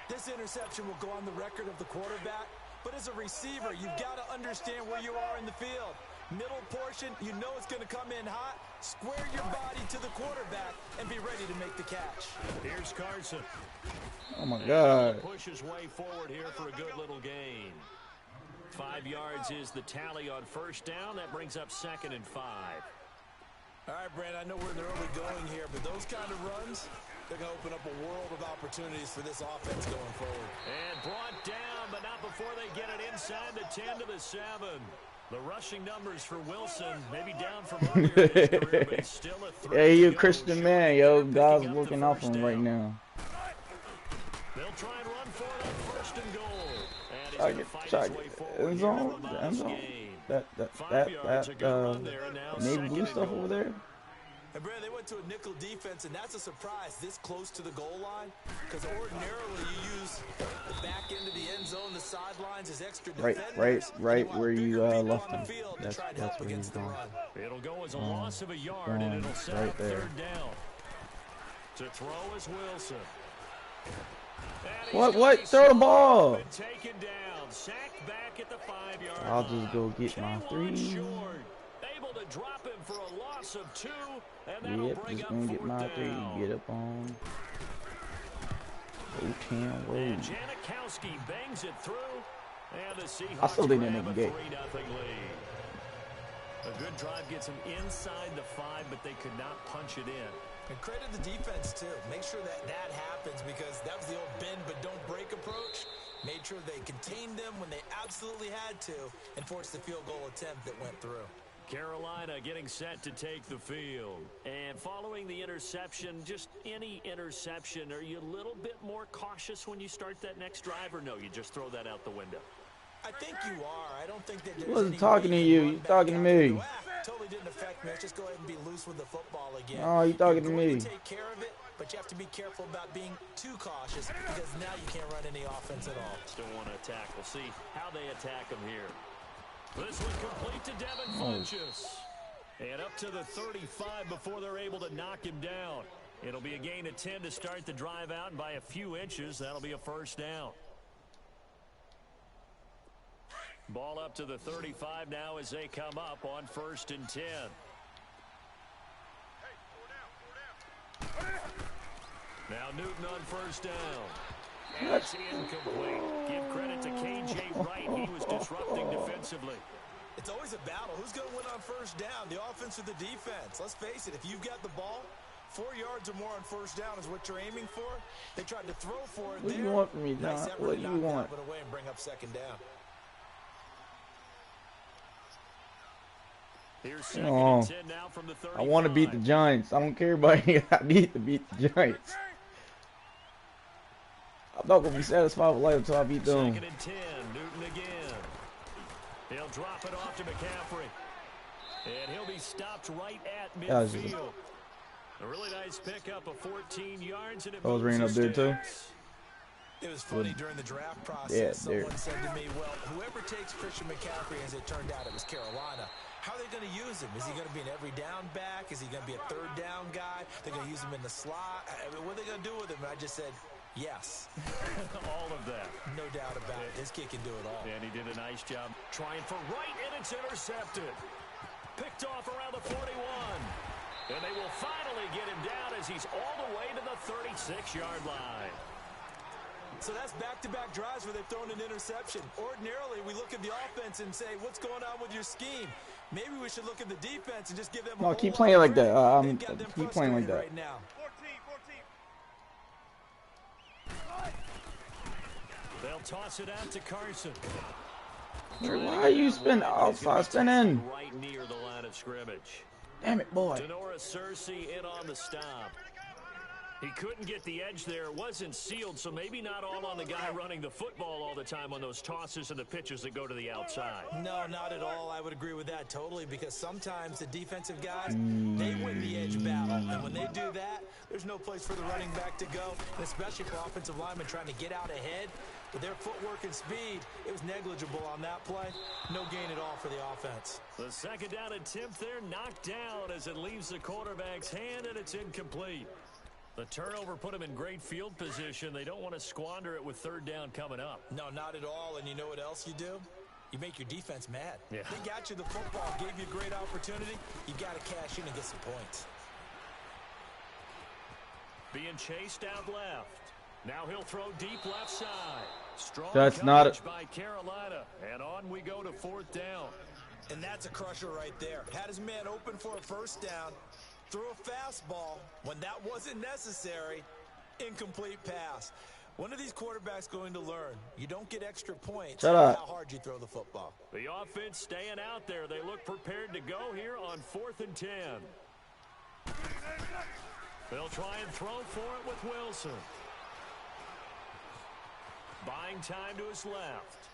This interception will go on the record of the quarterback, but as a receiver, you've got to understand where you are in the field. Middle portion, you know it's going to come in hot. Square your body to the quarterback and be ready to make the catch. Here's Carson. Oh my God. Push his way forward here for a good little gain. 5 yards is the tally on first down. That brings up 2nd and 5. All right, Brand, I know we're in the early going here, but those kind of runs, they're going to open up a world of opportunities for this offense going forward. And brought down, but not before they get it inside the 10 to the 7. The rushing numbers for Wilson, maybe down from earlier in his career, but he's still a threat. Hey, you a Christian man, yo. God's looking off him right now. They'll try and run for it on first and goal. And he's going to fight his way forward end zone. That navy blue stuff over there. And Brad, they went to a nickel defense, and that's a surprise this close to the goal line, because ordinarily you use the back end of the end zone, the sidelines as extra defenders. Right where you left him. That's where he's going. It'll go as a loss of a yard, and it'll set up 3rd down. To throw is Wilson. What? Throw the ball. Taken down, sacked back at the 5-yard line. I'll just go get my 3. Able to drop him for a loss of 2, and that'll bring just up gonna get 4th my 3. down. Get up on. And Janikowski bangs it through, and the Seahawks I still think that grab a nigga gay. 3-0 lead. A good drive gets them inside the 5, but they could not punch it in. And credit the defense, too. Make sure that happens, because that was the old bend but don't break approach. Made sure they contained them when they absolutely had to and forced the field goal attempt that went through. Carolina getting set to take the field. And following the interception, just any interception, are you a little bit more cautious when you start that next drive, or no, you just throw that out the window? I think you are. I don't think that He wasn't talking to you. He's talking to me. Totally didn't affect me. Let's just go ahead and be loose with the football again. Oh, you talking to me. Take care of it, but you have to be careful about being too cautious, because now you can't run any offense at all. Still want to attack. We'll see how they attack him here. This one complete to Devin Funchess. And up to the 35 before they're able to knock him down. It'll be a gain of 10 to start the drive out, and by a few inches, that'll be a 1st down. Ball up to the 35 now as they come up on 1st and 10. Now Newton on 1st down. And it's incomplete. Give credit to K.J. Wright. He was disrupting defensively. It's always a battle. Who's going to win on 1st down, the offense or the defense? Let's face it, if you've got the ball, 4 yards or more on 1st down is what you're aiming for. They tried to throw for it. What do you want from me, Don? What do you want? Away and bring up 2nd down. Here's Come second on. and 10 now from the 35. I want to beat the Giants. I don't care about it. I need to beat the Giants. I'm not gonna be satisfied with life until I beat them. Second and 10, Newton again. He'll drop it off to McCaffrey. And he'll be stopped right at midfield. A really nice pickup of 14 yards. And it was ringing up there too. It was funny during the draft process. Someone said to me, well, whoever takes Christian McCaffrey, as it turned out it was Carolina, how are they going to use him? Is he going to be an every down back? Is he going to be a third down guy? They're going to use him in the slot? I mean, what are they going to do with him? And I just said, yes. All of that. No doubt about it. This kid can do it all. And he did a nice job trying for right, and it's intercepted. Picked off around the 41. And they will finally get him down as he's all the way to the 36-yard line. So that's back-to-back drives where they've thrown an interception. Ordinarily, we look at the offense and say, what's going on with your scheme? Maybe we should look at the defense and just give them No, keep playing like that. keep playing like that. Right now. 14. They'll toss it out to Carson. Why are you spinning outside spinning? Right near the line of scrimmage. Damn it, boy. Denora Cersei in on the stop. He couldn't get the edge there. It wasn't sealed, so maybe not all on the guy running the football all the time on those tosses and the pitches that go to the outside. No, not at all. I would agree with that totally, because sometimes the defensive guys, they win the edge battle. And when they do that, there's no place for the running back to go, and especially for offensive linemen trying to get out ahead. With their footwork and speed, it was negligible on that play. No gain at all for the offense. The second down attempt there knocked down as it leaves the quarterback's hand, and it's incomplete. The turnover put him in great field position. They don't want to squander it with third down coming up. No, not at all. And you know what else you do? You make your defense mad. Yeah. They got you the football, gave you a great opportunity. You got to cash in and get some points. Being chased out left. Now he'll throw deep left side. Strong That's not coverage by Carolina. And on we go to fourth down. And that's a crusher right there. Had his man open for a first down. Threw a fastball when that wasn't necessary. Incomplete pass. When are these quarterbacks going to learn? You don't get extra points. Shut up. How hard you throw the football. The offense staying out there. They look prepared to go here on 4th and 10. They'll try and throw for it with Wilson. Buying time to his left.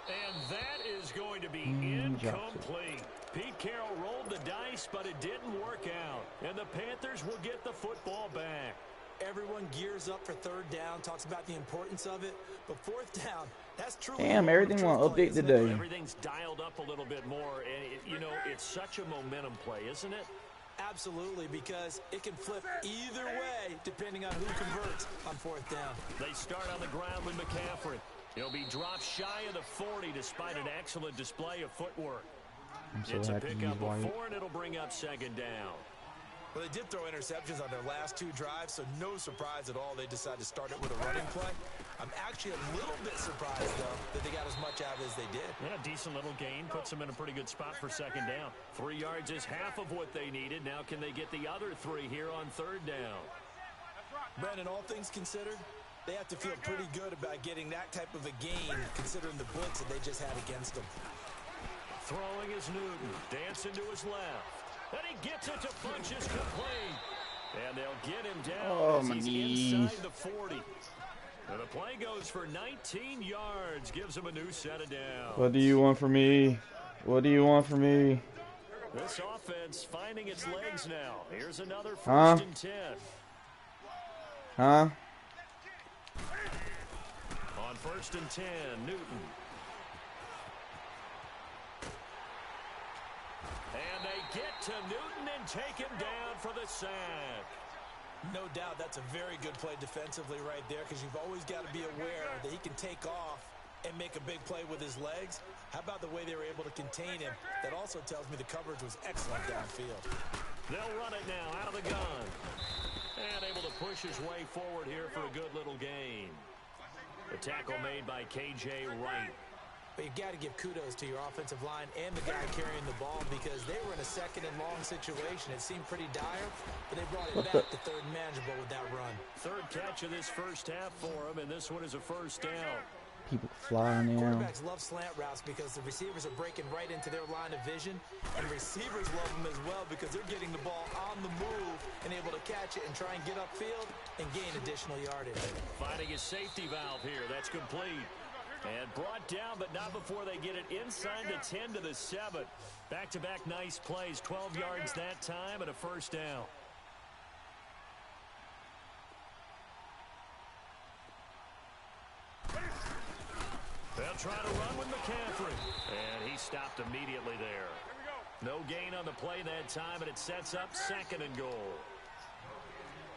And that is going to be incomplete. Pete Carroll rolled the dice, but it didn't work out. And the Panthers will get the football back. Everyone gears up for third down, talks about the importance of it. But fourth down, that's truly... Damn, everything went update today. Everything's dialed up a little bit more. And, you know, it's such a momentum play, isn't it? Absolutely, because it can flip either way depending on who converts on fourth down. They start on the ground with McCaffrey. He'll be dropped shy of the 40 despite an excellent display of footwork. It's a pickup of 4, and it'll bring up second down. Well, they did throw interceptions on their last 2 drives, so no surprise at all they decided to start it with a running play. I'm actually a little bit surprised, though, that they got as much out of it as they did. Yeah, decent little gain. Puts them in a pretty good spot for second down. 3 yards is half of what they needed. Now can they get the other 3 here on third down? Brandon, all things considered, they have to feel pretty good about getting that type of a gain, considering the blitz that they just had against them. Throwing is Newton. Dancing to his left. And he gets it to Funches complete. And they'll get him down as he's inside the 40. And the play goes for 19 yards. Gives him a new set of downs. What do you want from me? What do you want from me? This offense finding its legs now. Here's another first and 10. Huh? On 1st and 10, Newton. And they get to Newton and take him down for the sack. No doubt that's a very good play defensively right there, because you've always got to be aware that he can take off and make a big play with his legs. How about the way they were able to contain him? That also tells me the coverage was excellent downfield. They'll run it now out of the gun. And able to push his way forward here for a good little gain. The tackle made by K.J. Wright. But you've got to give kudos to your offensive line and the guy carrying the ball, because they were in a second and long situation. It seemed pretty dire, but they brought it back to third and manageable with that run. Third catch of this first half for him, and this one is a first down. People Fly now. Quarterbacks love slant routes because the receivers are breaking right into their line of vision, and receivers love them as well because they're getting the ball on the move and able to catch it and try and get upfield and gain additional yardage. Finding a safety valve here. That's complete. And brought down, but not before they get it inside the 10 to the 7. Back-to-back nice plays. 12 yards that time and a first down. They'll try to run with McCaffrey. And he stopped immediately there. No gain on the play that time, and it sets up 2nd and goal.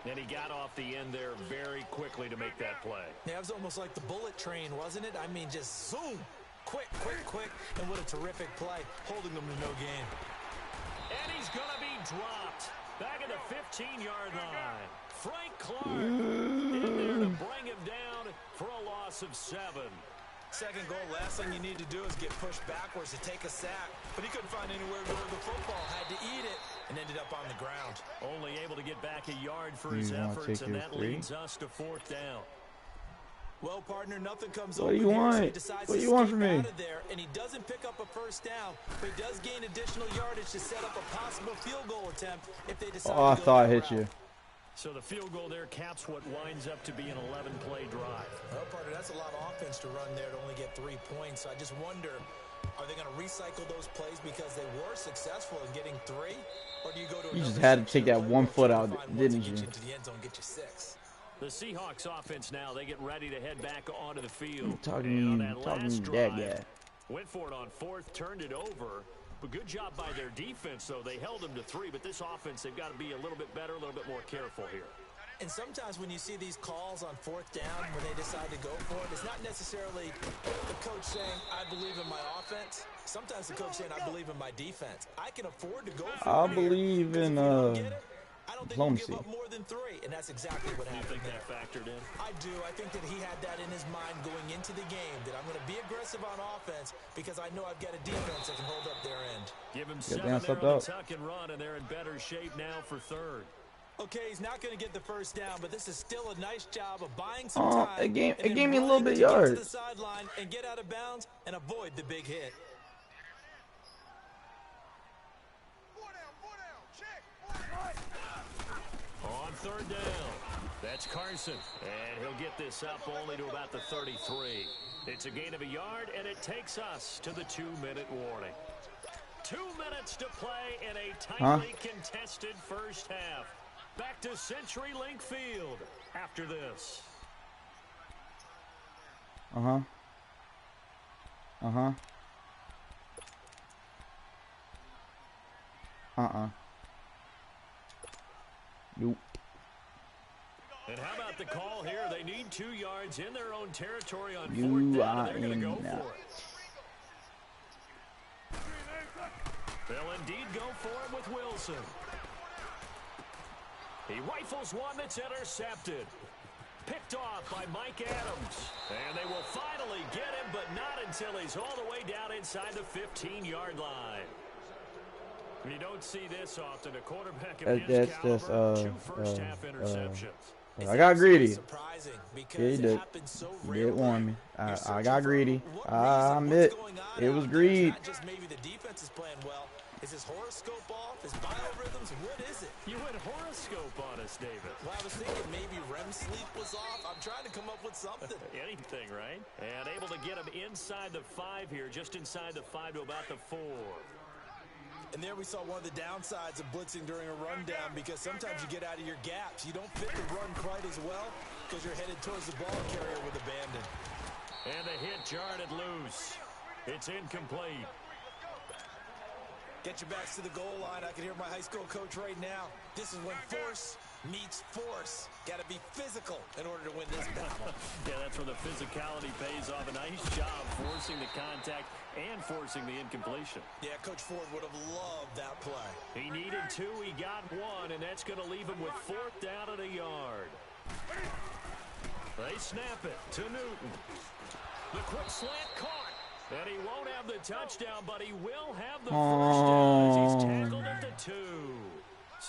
And he got off the end there very quickly to make that play. Yeah, it was almost like the bullet train, wasn't it? I mean, just zoom. Quick, quick, quick. And what a terrific play, holding them to no gain. And he's going to be dropped. Back at the 15-yard line. Frank Clark in there to bring him down for a loss of 7. 2nd goal, last thing you need to do is get pushed backwards to take a sack. But he couldn't find anywhere to go with the football, had to eat it, and ended up on the ground. Only able to get back a yard for his efforts, and that leads us to 4th down. Well, partner, nothing comes over here, so he decides to escape out of there, and he doesn't pick up a first down, but he does gain additional yardage to set up a possible field goal attempt if they decide to go I thought I hit route. you. So the field goal there caps what winds up to be an 11-play drive. Well, partner, that's a lot of offense to run there to only get 3 points. So I just wonder, are they going to recycle those plays because they were successful in getting 3? Or do you go to You just had to take that 1 foot out, didn't you? Into the end zone, get you 6. The Seahawks offense now, they get ready to head back onto the field. I'm talking that guy. Went for it on 4th, turned it over. But good job by their defense, though. They held them to 3, but this offense, they've got to be a little bit better, a little bit more careful here. And sometimes when you see these calls on 4th down, when they decide to go for it, it's not necessarily the coach saying, I believe in my offense. Sometimes the coach saying, I believe in my defense. I can afford to go for it. I believe in I don't think we'll give up more than 3, and that's exactly what happened. You think that factored in? I do. I think that he had that in his mind going into the game, that I'm going to be aggressive on offense because I know I've got a defense that can hold up their end. Give him 7 there on the tuck and run, and they're in better shape now for 3rd. Okay, he's not going to get the first down, but this is still a nice job of buying some time. It gave me a little bit of yards. To the sideline and get out of bounds and avoid the big hit. On 3rd down, that's Carson, and he'll get this up only to about the 33. It's a gain of a yard, and it takes us to the 2-minute warning. 2 minutes to play in a tightly contested first half. Back to CenturyLink Field after this. Nope. And how about the call here? They need 2 yards in their own territory on 4th down. They're going to go for it. They'll indeed go for it with Wilson. He rifles one that's intercepted. Picked off by Mike Adams. And they will finally get him, but not until he's all the way down inside the 15-yard line. You don't see this often. A quarterback of his caliber, 2 first-half interceptions. I got greedy. Yeah, he did. He did warn me. I got greedy. I admit it was greed. Not just maybe the defense is playing well. Is his horoscope off? His biorhythms? What is it? You went horoscope on us, David. Well, I was thinking maybe REM sleep was off. I'm trying to come up with something. Anything, right? And able to get him inside the 5 here, just inside the 5 to about the 4. And there we saw one of the downsides of blitzing during a rundown, because sometimes you get out of your gaps. You don't fit the run quite as well because you're headed towards the ball carrier with abandon. And the hit jarred it loose. It's incomplete. Get your backs to the goal line. I can hear my high school coach right now. This is when force meets force. Got to be physical in order to win this battle. Yeah, that's where the physicality pays off. A nice job forcing the contact and forcing the incompletion. Yeah, Coach Ford would have loved that play. He needed 2. He got 1, and that's going to leave him with 4th down at a yard. They snap it to Newton. The quick slant caught. And he won't have the touchdown, but he will have the first down as he's tackled at the 2.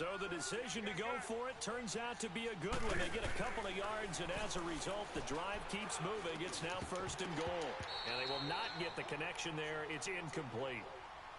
So the decision to go for it turns out to be a good one. They get a couple of yards, and as a result, the drive keeps moving. It's now 1st and goal. And they will not get the connection there. It's incomplete.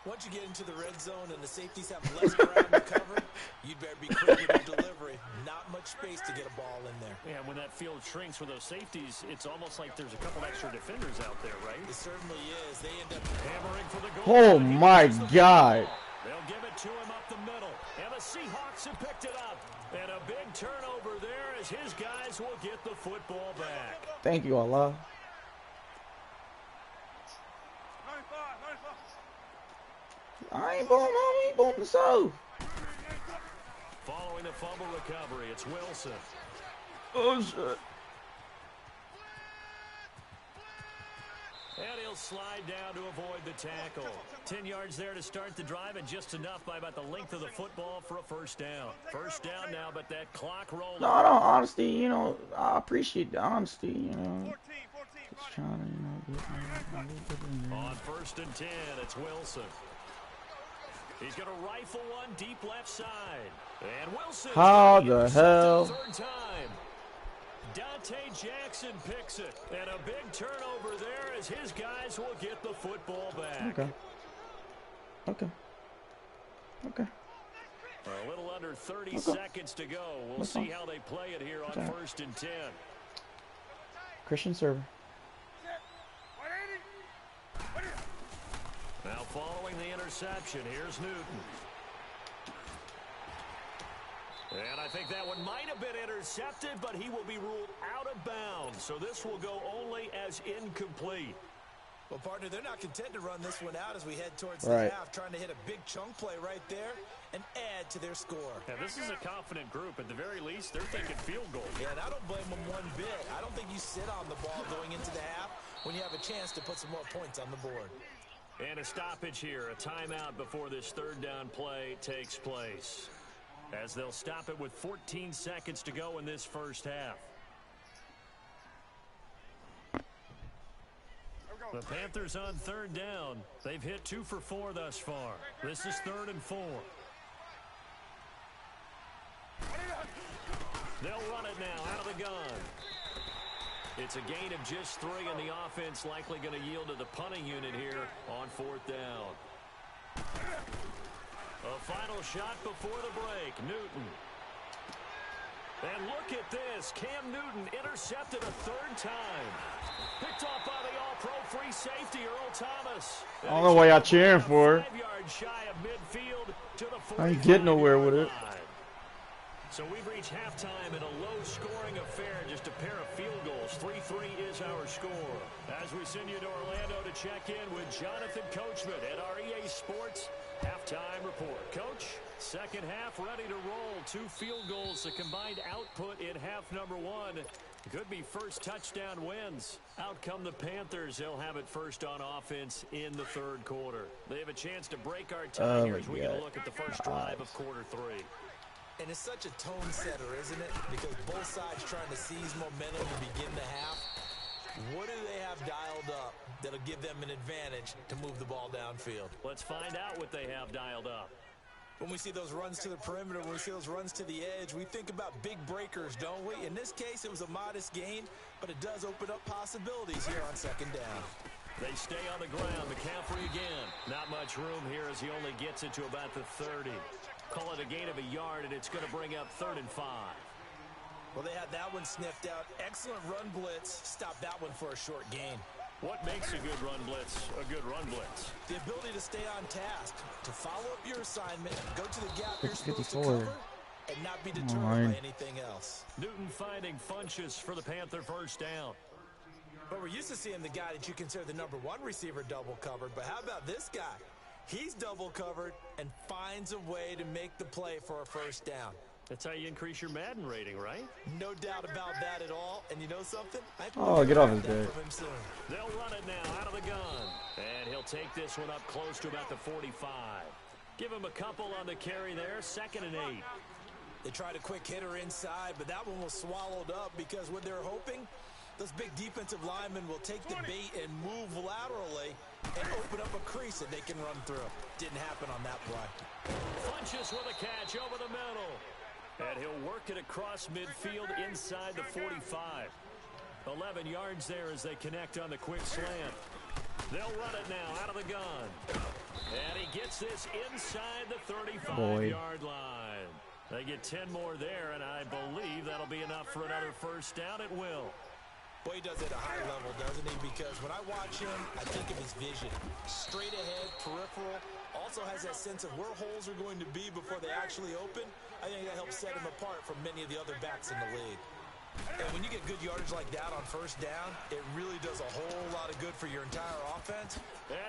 Once you get into the red zone and the safeties have less ground to cover, you'd better be quick with your delivery. Not much space to get a ball in there. Yeah, when that field shrinks for those safeties, it's almost like there's a couple extra defenders out there, right? It certainly is. They end up hammering for the goal. Oh, my God. They'll give it to him up the middle. And the Seahawks have picked it up. And a big turnover there as his guys will get the football back. Thank you, Allah. I ain't boom, homie. Ain't boom myself. Following the fumble recovery, it's Wilson. Oh, shit. And he'll slide down to avoid the tackle. 10 yards there to start the drive, and just enough by about the length of the football for a first down. First down now, but that clock rolling. No, honesty, you know, I appreciate the honesty, you know. Just trying to, you know, get in there. On 1st and 10, it's Wilson. He's going to rifle one deep left side. And Wilson. How the hell? Third time. Dante Jackson picks it. And a big turnover there as his guys will get the football back. Okay. A little under 30 seconds to go. We'll see how they play it here on 1st and 10. Christian server. Now following the interception, here's Newton. And I think that one might have been intercepted, but he will be ruled out of bounds. So this will go only as incomplete. Well, partner, they're not content to run this one out as we head towards the half, trying to hit a big chunk play right there and add to their score. Now, this is a confident group. At the very least, they're thinking field goal. Yeah, and I don't blame them one bit. I don't think you sit on the ball going into the half when you have a chance to put some more points on the board. And a stoppage here, a timeout before this third down play takes place, as they'll stop it with 14 seconds to go in this first half. The Panthers on third down. They've hit 2 for 4 thus far. This is 3rd and 4. They'll run it now out of the gun. It's a gain of just 3, and the offense likely going to yield to the punting unit here on 4th down. A final shot before the break. Newton. And look at this. Cam Newton intercepted a 3rd time. Picked off by the all-pro free safety, Earl Thomas. I don't know why y'all cheering for. 5 yards shy of midfield to the 45. I ain't getting nowhere with it. So we've reached halftime in a low-scoring affair, just a pair of field goals. 3-3 is our score. As we send you to Orlando to check in with Jonathan Coachman at our EA Sports Halftime Report. Coach, second half ready to roll. 2 field goals, the combined output in half number 1. Could be first touchdown wins. Out come the Panthers. They'll have it first on offense in the 3rd quarter. They have a chance to break our tie here as we get a look at the first drive of quarter 3. And it's such a tone setter, isn't it? Because both sides trying to seize momentum to begin the half. What do they have dialed up that'll give them an advantage to move the ball downfield? Let's find out what they have dialed up. When we see those runs to the perimeter, when we see those runs to the edge, we think about big breakers, don't we? In this case, it was a modest gain, but it does open up possibilities here on 2nd down. They stay on the ground. McCaffrey again. Not much room here as he only gets it to about the 30. Call it a gain of a yard, and it's going to bring up 3rd and 5. Well, they had that one sniffed out. Excellent run blitz. Stop that one for a short gain. What makes a good run blitz a good run blitz? The ability to stay on task, to follow up your assignment, go to the gap you're supposed to 54. cover, and not be deterred by anything else. Newton finding Funchess for the Panther first down. But we're used to seeing the guy that you consider the number 1 receiver double covered. But how about this guy? He's double covered and finds a way to make the play for a first down. That's how you increase your Madden rating, right? No doubt about that at all. And you know something? Oh, get off his dick. They'll run it now out of the gun. And he'll take this one up close to about the 45. Give him a couple on the carry there. 2nd and 8. They tried a quick hitter inside, but that one was swallowed up because what they're hoping, those big defensive linemen will take the bait and move laterally and open up a crease that they can run through. Didn't happen on that play. Funchess with a catch over the middle. And he'll work it across midfield inside the 45. 11 yards there as they connect on the quick slant. They'll run it now out of the gun. And he gets this inside the 35-yard line. They get 10 more there, and I believe that'll be enough for another first down. It will. Boy, he does it at a high level, doesn't he? Because when I watch him, I think of his vision. Straight ahead, peripheral. Also has that sense of where holes are going to be before they actually open. I think that helps set him apart from many of the other backs in the league. And when you get good yardage like that on first down, it really does a whole lot of good for your entire offense.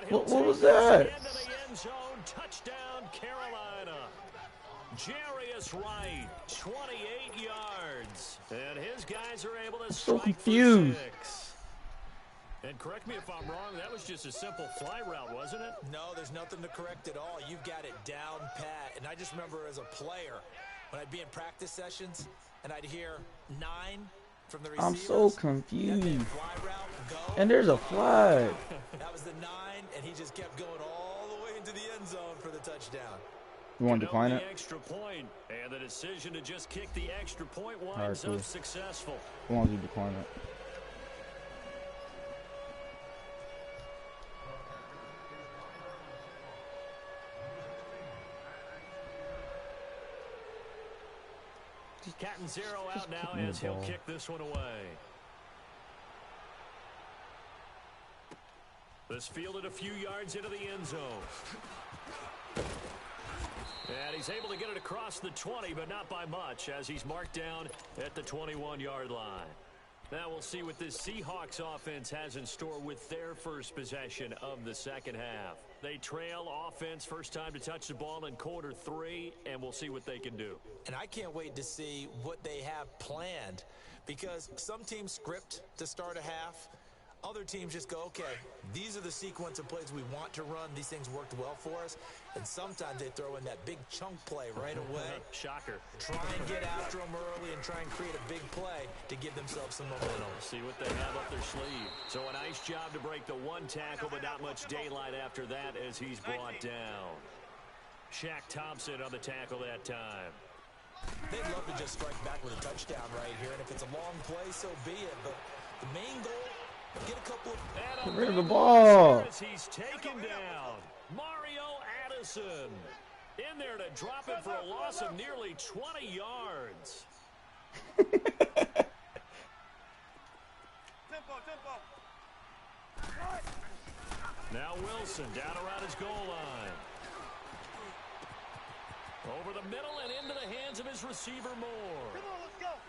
What was that? Into the end zone. Touchdown, Carolina. Jarius Wright, 28 yards. And his guys are able to strike so confused. for 6. And correct me if I'm wrong, that was just a simple fly route, wasn't it? No, there's nothing to correct at all. You've got it down pat. And I just remember as a player, when I'd be in practice sessions, and I'd hear 9 from the receivers. I'm so confused. Fly route, go. And there's a flag. That was the 9, and he just kept going all the way into the end zone for the touchdown. You want to decline it? Extra point, and the decision to just kick the extra point winds up successful. As long as you decline it. Cat and 0 out now as he'll kick this one away. This fielded a few yards into the end zone. And he's able to get it across the 20, but not by much, as he's marked down at the 21-yard line. Now we'll see what this Seahawks offense has in store with their first possession of the second half. They trail offense, first time to touch the ball in quarter 3, and we'll see what they can do. And I can't wait to see what they have planned, because some teams script to start a half. Other teams just go, okay, these are the sequence of plays we want to run. These things worked well for us. And sometimes they throw in that big chunk play right away. Shocker. Try and get after them early and try and create a big play to give themselves some momentum. See what they have up their sleeve. So a nice job to break the one tackle, but not much daylight after that as he's brought down. Shaq Thompson on the tackle that time. They'd love to just strike back with a touchdown right here. And if it's a long play, so be it. But the main goal, get a couple of... Get rid of the ball. He's taken down. Mario Addison in there to drop it for a loss of nearly 20 yards. Now Wilson down around his goal line. Over the middle and into the hands of his receiver Moore.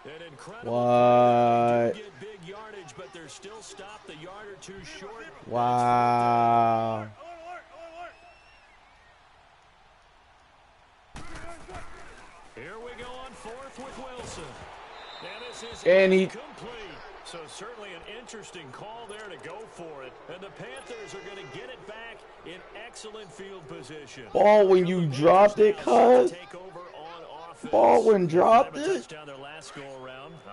An incredible what? Get big yardage, but they're still stopped a yard or two short. Wow. Here we go on fourth with Wilson. And this is complete. So certainly an interesting call there to go for it. And the Panthers are going to get it back in excellent field position. Ball when you dropped it, cuz. Ball when dropped it.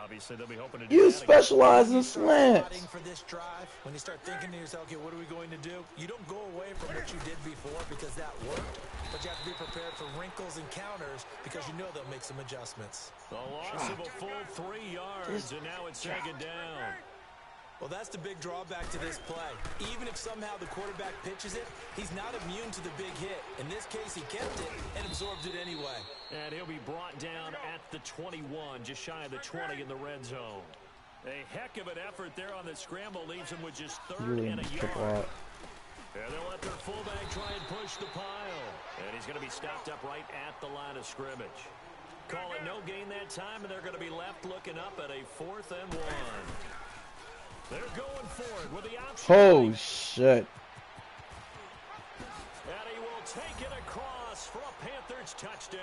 Obviously, they'll be hoping to do you specialize in slants. For this drive, when you start thinking to yourself, okay, what are we going to do? You don't go away from what you did before because that worked, but you have to be prepared for wrinkles and counters because you know they'll make some adjustments. The loss of a full 3 yards, and now it's taken down. Well, that's the big drawback to this play. Even if somehow the quarterback pitches it, he's not immune to the big hit. In this case, he kept it and absorbed it anyway. And he'll be brought down at the 21, just shy of the 20 in the red zone. A heck of an effort there on the scramble leaves him with just third and a yard. And they'll let their fullback try and push the pile. And he's going to be stopped up right at the line of scrimmage. Call it no gain that time, and they're going to be left looking up at a 4th and 1. They're going for it with the option. Oh, shit. And he will take it across for a Panthers touchdown.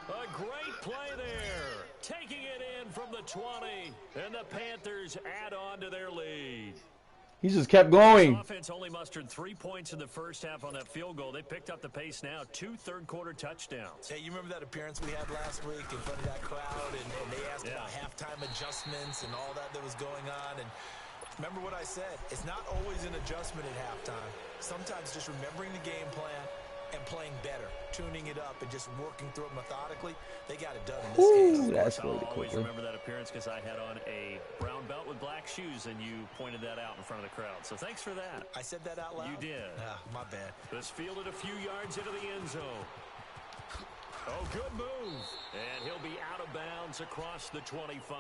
A great play there. Taking it in from the 20. And the Panthers add on to their lead. He just kept going. This offense only mustered 3 points in the first half on that field goal. They picked up the pace now. 2 third-quarter touchdowns. Hey, you remember that appearance we had last week in front of that crowd, and they asked about halftime adjustments and all that was going on. And remember what I said. It's not always an adjustment at halftime. Sometimes just remembering the game plan, and playing better, tuning it up and just working through it methodically. They got it done in this game. That's I'll really always quickly. remember that appearance because I had on a brown belt with black shoes, and you pointed that out in front of the crowd. So thanks for that. I said that out loud? You did. Ah, my bad. This fielded a few yards into the end zone. Oh, good move. And he'll be out of bounds across the 25.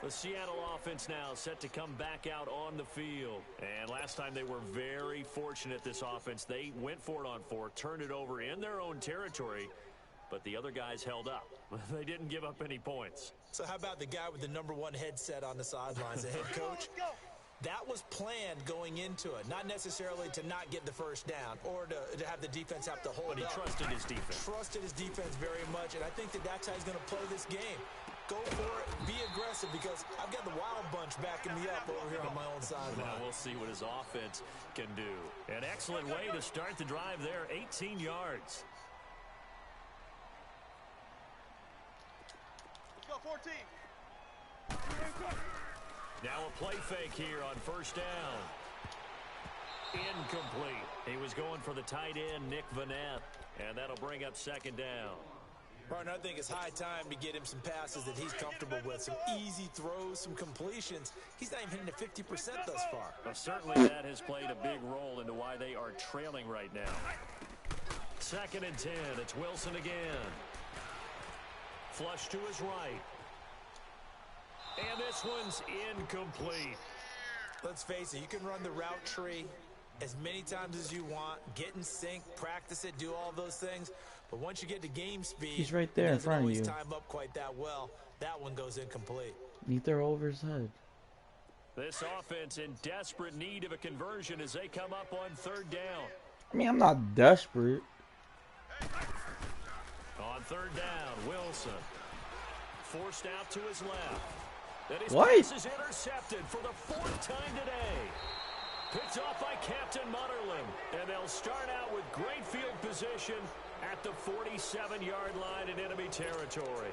The Seattle offense now set to come back out on the field. And last time they were very fortunate, this offense. They went for it on 4, turned it over in their own territory, but the other guys held up. They didn't give up any points. So how about the guy with the #1 headset on the sidelines, the head coach? That was planned going into it, not necessarily to not get the first down or to have the defense have to hold But he up. trusted his defense. Trusted his defense very much, and I think that's how he's going to play this game. Go for it, be aggressive, because I've got the wild bunch backing me up over here on my own sideline. Now we'll see what his offense can do. An excellent way to start the drive there, 18 yards. Let's go, 14. Now a play fake here on first down. Incomplete. He was going for the tight end, Nick Vanette, and that'll bring up second down. Partner, I think it's high time to get him some passes that he's comfortable with, some easy throws, some completions. He's not even hitting the 50% thus far. Well, certainly that has played a big role into why they are trailing right now. 2nd and 10. It's Wilson again. Flush to his right. And this one's incomplete. Let's face it, you can run the route tree as many times as you want, get in sync, practice it, do all those things. But once you get to game speed, He's right there in front of you. It doesn't always time up quite that well. That one goes incomplete. You throw over his head. This offense in desperate need of a conversion as they come up on 3rd down. I mean, I'm not desperate. On 3rd down, Wilson. Forced out to his left. And his What? pass is intercepted for the 4th time today. Picked off by Captain Mutterland. And they'll start out with great field position at the 47-yard line in enemy territory.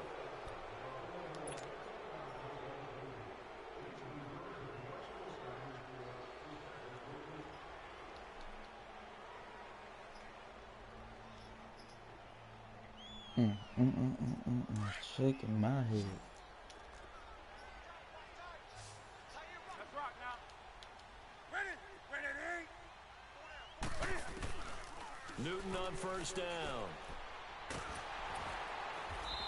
Shaking my head. Let's rock now. Ready? Newton on first down.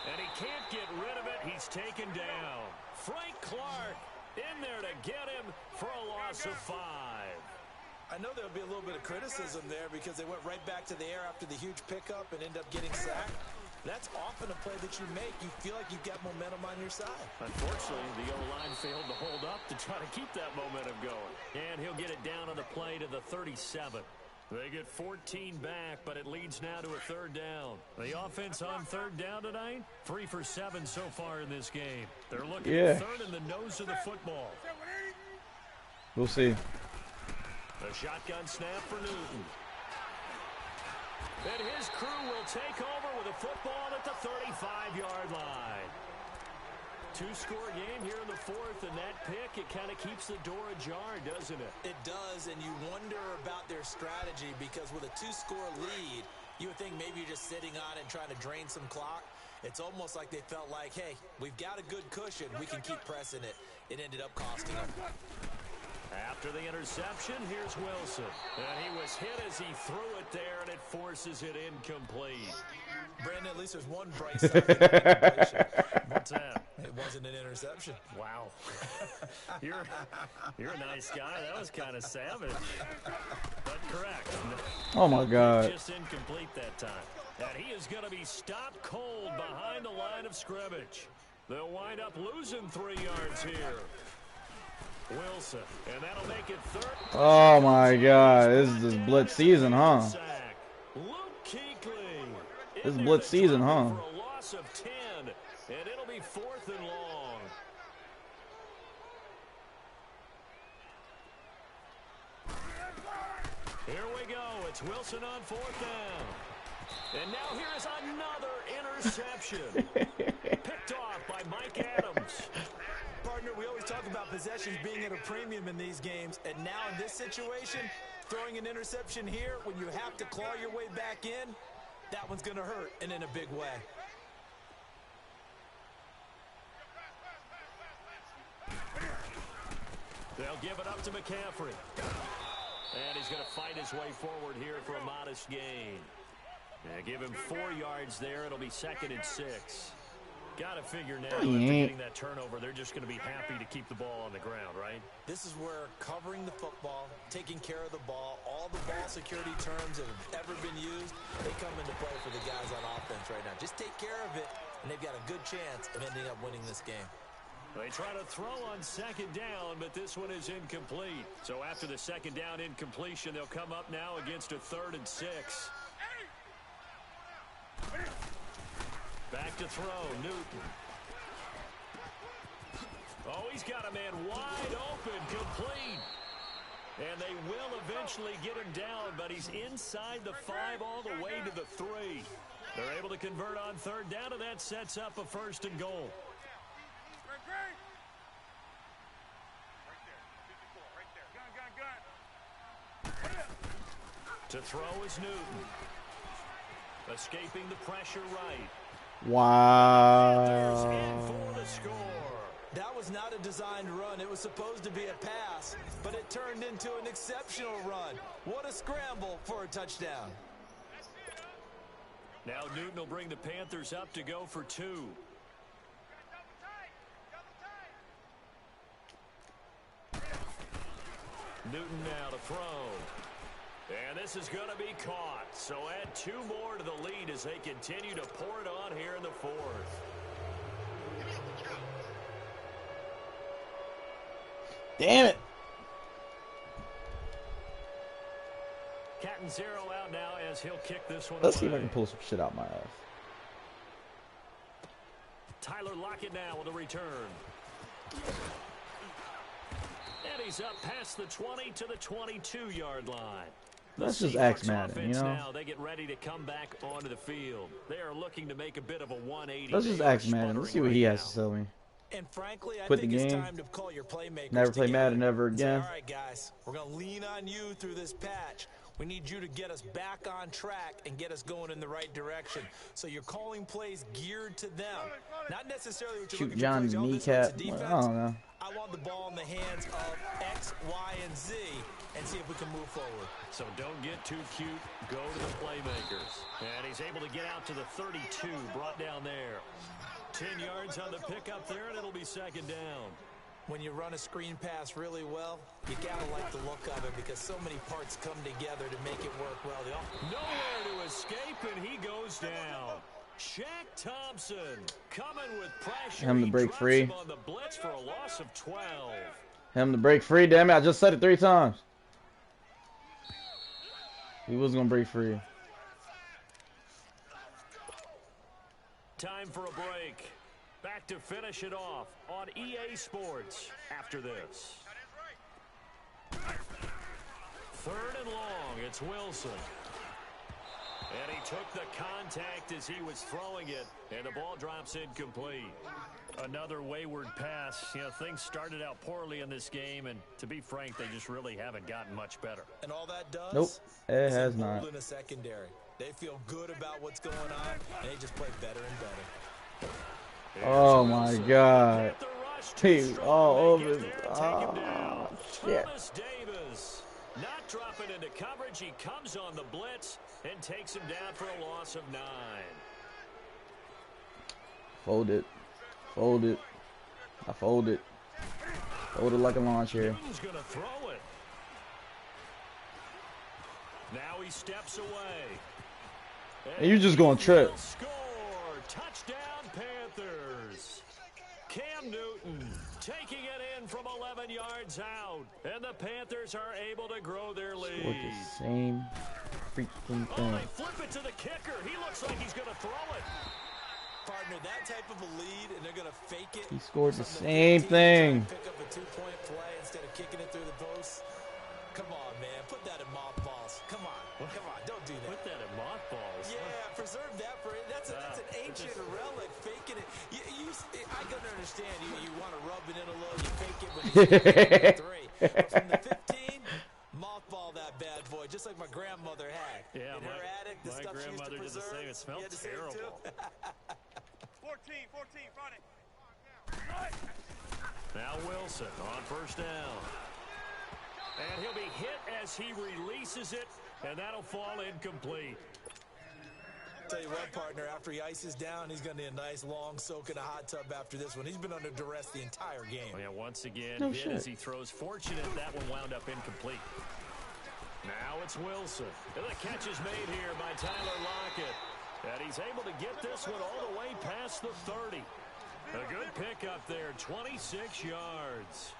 And he can't get rid of it. He's taken down. Frank Clark in there to get him for a loss of 5. I know there'll be a little bit of criticism there because they went right back to the air after the huge pickup and end up getting sacked. That's often a play that you make. You feel like you've got momentum on your side. Unfortunately, the O-line failed to hold up to try to keep that momentum going. And he'll get it down on the play to the 37. They get 14 back, but it leads now to a 3rd down. The offense on 3rd down tonight, 3 for 7 so far in this game. They're looking at 3rd in the nose of the football. We'll see. The shotgun snap for Newton. And his crew will take over with a football at the 35-yard line. 2-score game here in the 4th, and that pick, it kind of keeps the door ajar, doesn't it? It does, and you wonder about their strategy because with a 2-score lead, you would think maybe you're just sitting on it and trying to drain some clock. It's almost like they felt like, hey, we've got a good cushion. We can keep pressing it. It ended up costing them. After the interception, here's Wilson. And he was hit as he threw it there, and it forces it incomplete. Brandon, at least there's one bright side. What's that? It wasn't an interception. Wow. You're a nice guy. That was kind of savage. But correct. Oh, my God. Just incomplete that time. And he is going to be stopped cold behind the line of scrimmage. They'll wind up losing 3 yards here. Wilson, and that'll make it 3rd. Oh my God, this is just blitz season, huh? Luke Kuechly. This is blitz season, huh? For a loss of 10, and it'll be 4th and long. Here we go. It's Wilson on 4th down. And now here is another interception. Picked off by Mike Adams. Partner, we always talk about possessions being at a premium in these games, and now in this situation, Throwing an interception here when you have to claw your way back in, that one's going to hurt, and in a big way. They'll give it up to McCaffrey. And he's going to fight his way forward here for a modest gain. Yeah, give him 4 yards there. It'll be 2nd and 6. Got to figure now after getting that turnover, they're just going to be happy to keep the ball on the ground, right? This is where covering the football, taking care of the ball, all the ball security terms that have ever been used, they come into play for the guys on offense right now. Just take care of it, and they've got a good chance of ending up winning this game. They try to throw on 2nd down, but this one is incomplete. So after the 2nd down incompletion, they'll come up now against a 3rd and 6. Back to throw, Newton. Oh, he's got a man wide open, complete. And they will eventually get him down, but he's inside the 5 all the way to the 3. They're able to convert on 3rd down, and that sets up a 1st and goal. To throw is Newton. Escaping the pressure right. Wow. In for the score. That was not a designed run. It was supposed to be a pass, but it turned into an exceptional run. What a scramble for a touchdown. Now Newton will bring the Panthers up to go for 2. Newton now to throw. And this is going to be caught. So add 2 more to the lead as they continue to pour it on here in the 4th. Damn it. Cat and 0 out now as he'll kick this one Let's see away. if I can pull some shit out my ass. Tyler Lockett now with a return. And he's up past the 20 to the 22-yard line. Let's just ask Madden, you know? Now, they get ready to come back onto the field. They are looking to make a bit of a 180. Let's just ask Madden. Let's see what he has to tell me. And frankly, I Quit think the it's game. time to call your playmakers Never play together. Madden ever again. All right, guys, we're going to lean on you through this patch. We need you to get us back on track and get us going in the right direction. So you're calling plays geared to them. Not necessarily what you're Shoot looking John's for. kneecap. Defense. I don't know. I want the ball in the hands of X, Y, and Z and see if we can move forward. So don't get too cute. Go to the playmakers. And he's able to get out to the 32, brought down there. 10 yards on the pickup there, and it'll be 2nd down. When you run a screen pass really well, you gotta like the look of it because so many parts come together to make it work well. Nowhere to escape, and he goes down. Shaq Thompson coming with pressure. Him to He break drops free. him on the blitz for a loss of 12. Him to break free. Damn it, I just said it 3 times. He was going to break free. Time for a break. Back to finish it off on EA Sports after this. 3rd and long, it's Wilson. And he took the contact as he was throwing it, and the ball drops incomplete. Another wayward pass. You know, things started out poorly in this game, and to be frank, they just really haven't gotten much better. And all that does Nope, it is has not. in a secondary. They feel good about what's going on, and they just play better and better. Oh my God. Team all over. Oh, shit. Thomas Davis not dropping into coverage. He comes on the blitz and takes him down for a loss of 9. Fold it. Fold it. I fold it. Fold it like a lawn chair. Who's going to throw it? Now he steps away. And you're just going to trip. Score. Touchdown Panthers. Cam Newton taking it in from 11 yards out. And the Panthers are able to grow their lead. Scored the same freaking Oh, thing. they flip it to the kicker. He looks like he's going to throw it. Partner, that type of a lead, and they're going to fake it. He scored the Something same 15, thing. Pick up a 2-point play instead of kicking it through the post. Come on, man. Put that in mothballs. Come on. Come on. Don't do that. Put that in mothballs. Yeah, preserve that for it. That's an ancient relic. Faking it. I can understand you want to rub it in a little. You fake it when you 3. But from the 15, mothball that bad boy, just like my grandmother had. Yeah, in her attic, the my stuff she used to grandmother did the preserve. same. It smelled terrible. 14, front it. Now Wilson on first down. And he'll be hit as he releases it, and that'll fall incomplete. Tell you what, partner, after he ices down, he's going to need a nice long soak in a hot tub after this one. He's been under duress the entire game. Oh, yeah, once again, hit as he throws. Fortunate that one wound up incomplete. Now it's Wilson. And the catch is made here by Tyler Lockett. And he's able to get this one all the way past the 30. A good pickup there, 26 yards.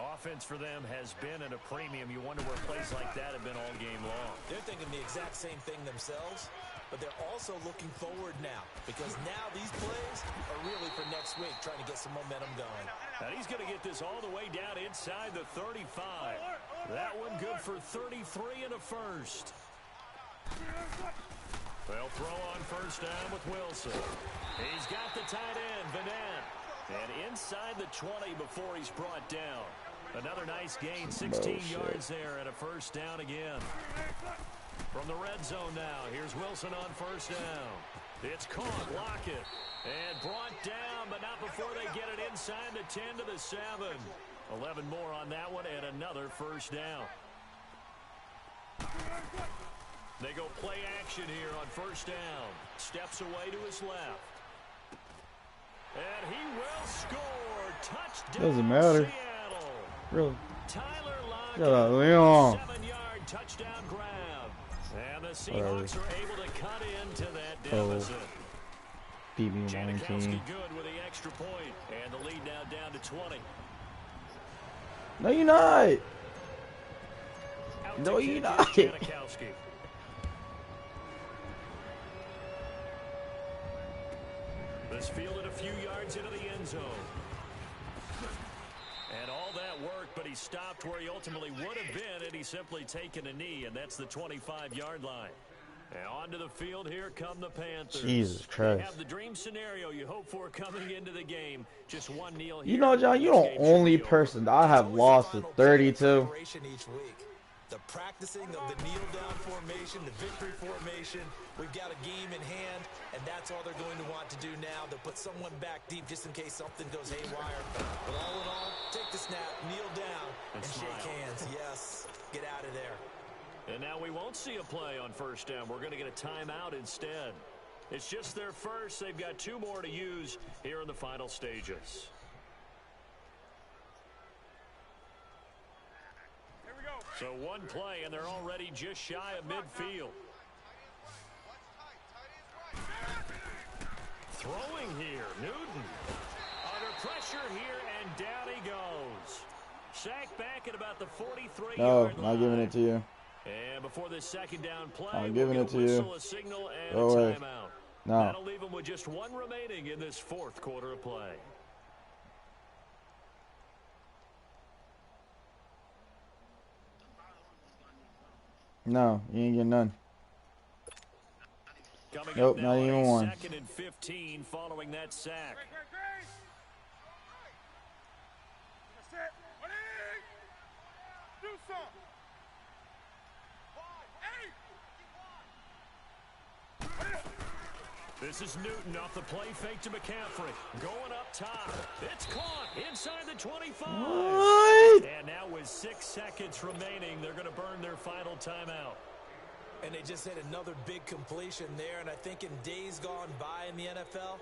Offense for them has been at a premium. You wonder where plays like that have been all game long. They're thinking the exact same thing themselves, but they're also looking forward now because now these plays are really for next week, trying to get some momentum going. And he's going to get this all the way down inside the 35. That one good for 33 and a first. They'll throw on first down with Wilson. He's got the tight end, Vanette. And inside the 20 before he's brought down. Another nice gain, 16 yards there and a first down again. From the red zone now, here's Wilson on first down. It's caught, Lockett, and brought down, but not before they get it inside the 10 to the 7. 11 more on that one and another first down. They go play action here on first down. Steps away to his left. And he will score. Touchdown, doesn't matter. Seattle. Really? Tyler Yeah, Lockett, Leon. 7-yard touchdown grab. And the Seahawks are able to cut into that deficit. Beat me Janikowski 19. good with the extra point. And the lead now down to 20. No, you're not. Out No, to you're kick not. is Janikowski. This fielded a few yards into the end zone. And all that work, but he stopped where he ultimately would have been had he simply taken a knee, and that's the 25-yard line. And onto the field, here come the Panthers. Jesus Christ. They have the dream scenario you hope for coming into the game. Just one kneel here. You know, John, you're the only person I have lost to 32. Each week. The practicing of the kneel-down formation, the victory formation. We've got a game in hand, and that's all they're going to want to do now. They'll put someone back deep just in case something goes haywire. But all in all, take the snap, kneel down, and shake hands. Yes, get out of there. And now we won't see a play on first down. We're going to get a timeout instead. It's just their first. They've got 2 more to use here in the final stages. So one play, and they're already just shy of midfield. Throwing here, Newton. Under pressure here, and down he goes. Sacked back at about the 43-yard line. No, not giving it to you. And before this second down play, I'm giving it to you. A signal and Go a away. timeout. No. That'll leave them with just 1 remaining in this 4th quarter of play. No, you ain't getting none. Coming Nope, up not now, even one. 2nd and 15 following that sack. Do some. This is Newton off the play fake to McCaffrey. Going up top. It's caught inside the 25. What? And now with 6 seconds remaining, they're going to burn their final timeout. And they just hit another big completion there. And I think in days gone by in the NFL,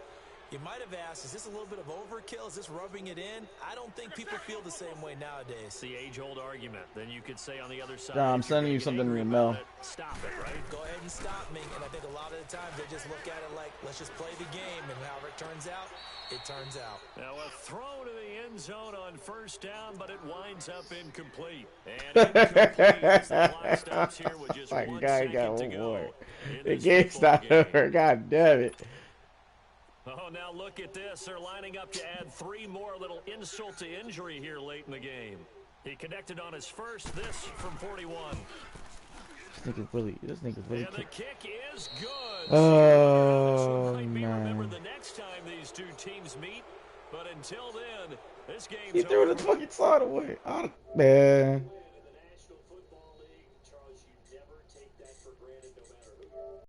you might have asked, is this a little bit of overkill? Is this rubbing it in? I don't think people feel the same way nowadays. It's the age-old argument. Then you could say on the other side. John, I'm if you're sending gonna you get something angry in the about mail. it, stop it, right? Go ahead and stop me. And I think a lot of the times they just look at it like, let's just play the game. And however it turns out, it turns out. Now a throw to the end zone on first down, but it winds up incomplete. And incomplete as the clock stops here with just My 1 guy second got to one go. more. in The this game's football not game. over. God damn it. Oh, now look at this. They're lining up to add 3 more. Little insult to injury here late in the game. He connected on his first. This from 41. This nigga's really And the kick is good. Oh, Might be remembered man. the next time these 2 teams meet. But until then, this game's He threw over. the fucking side away. Man.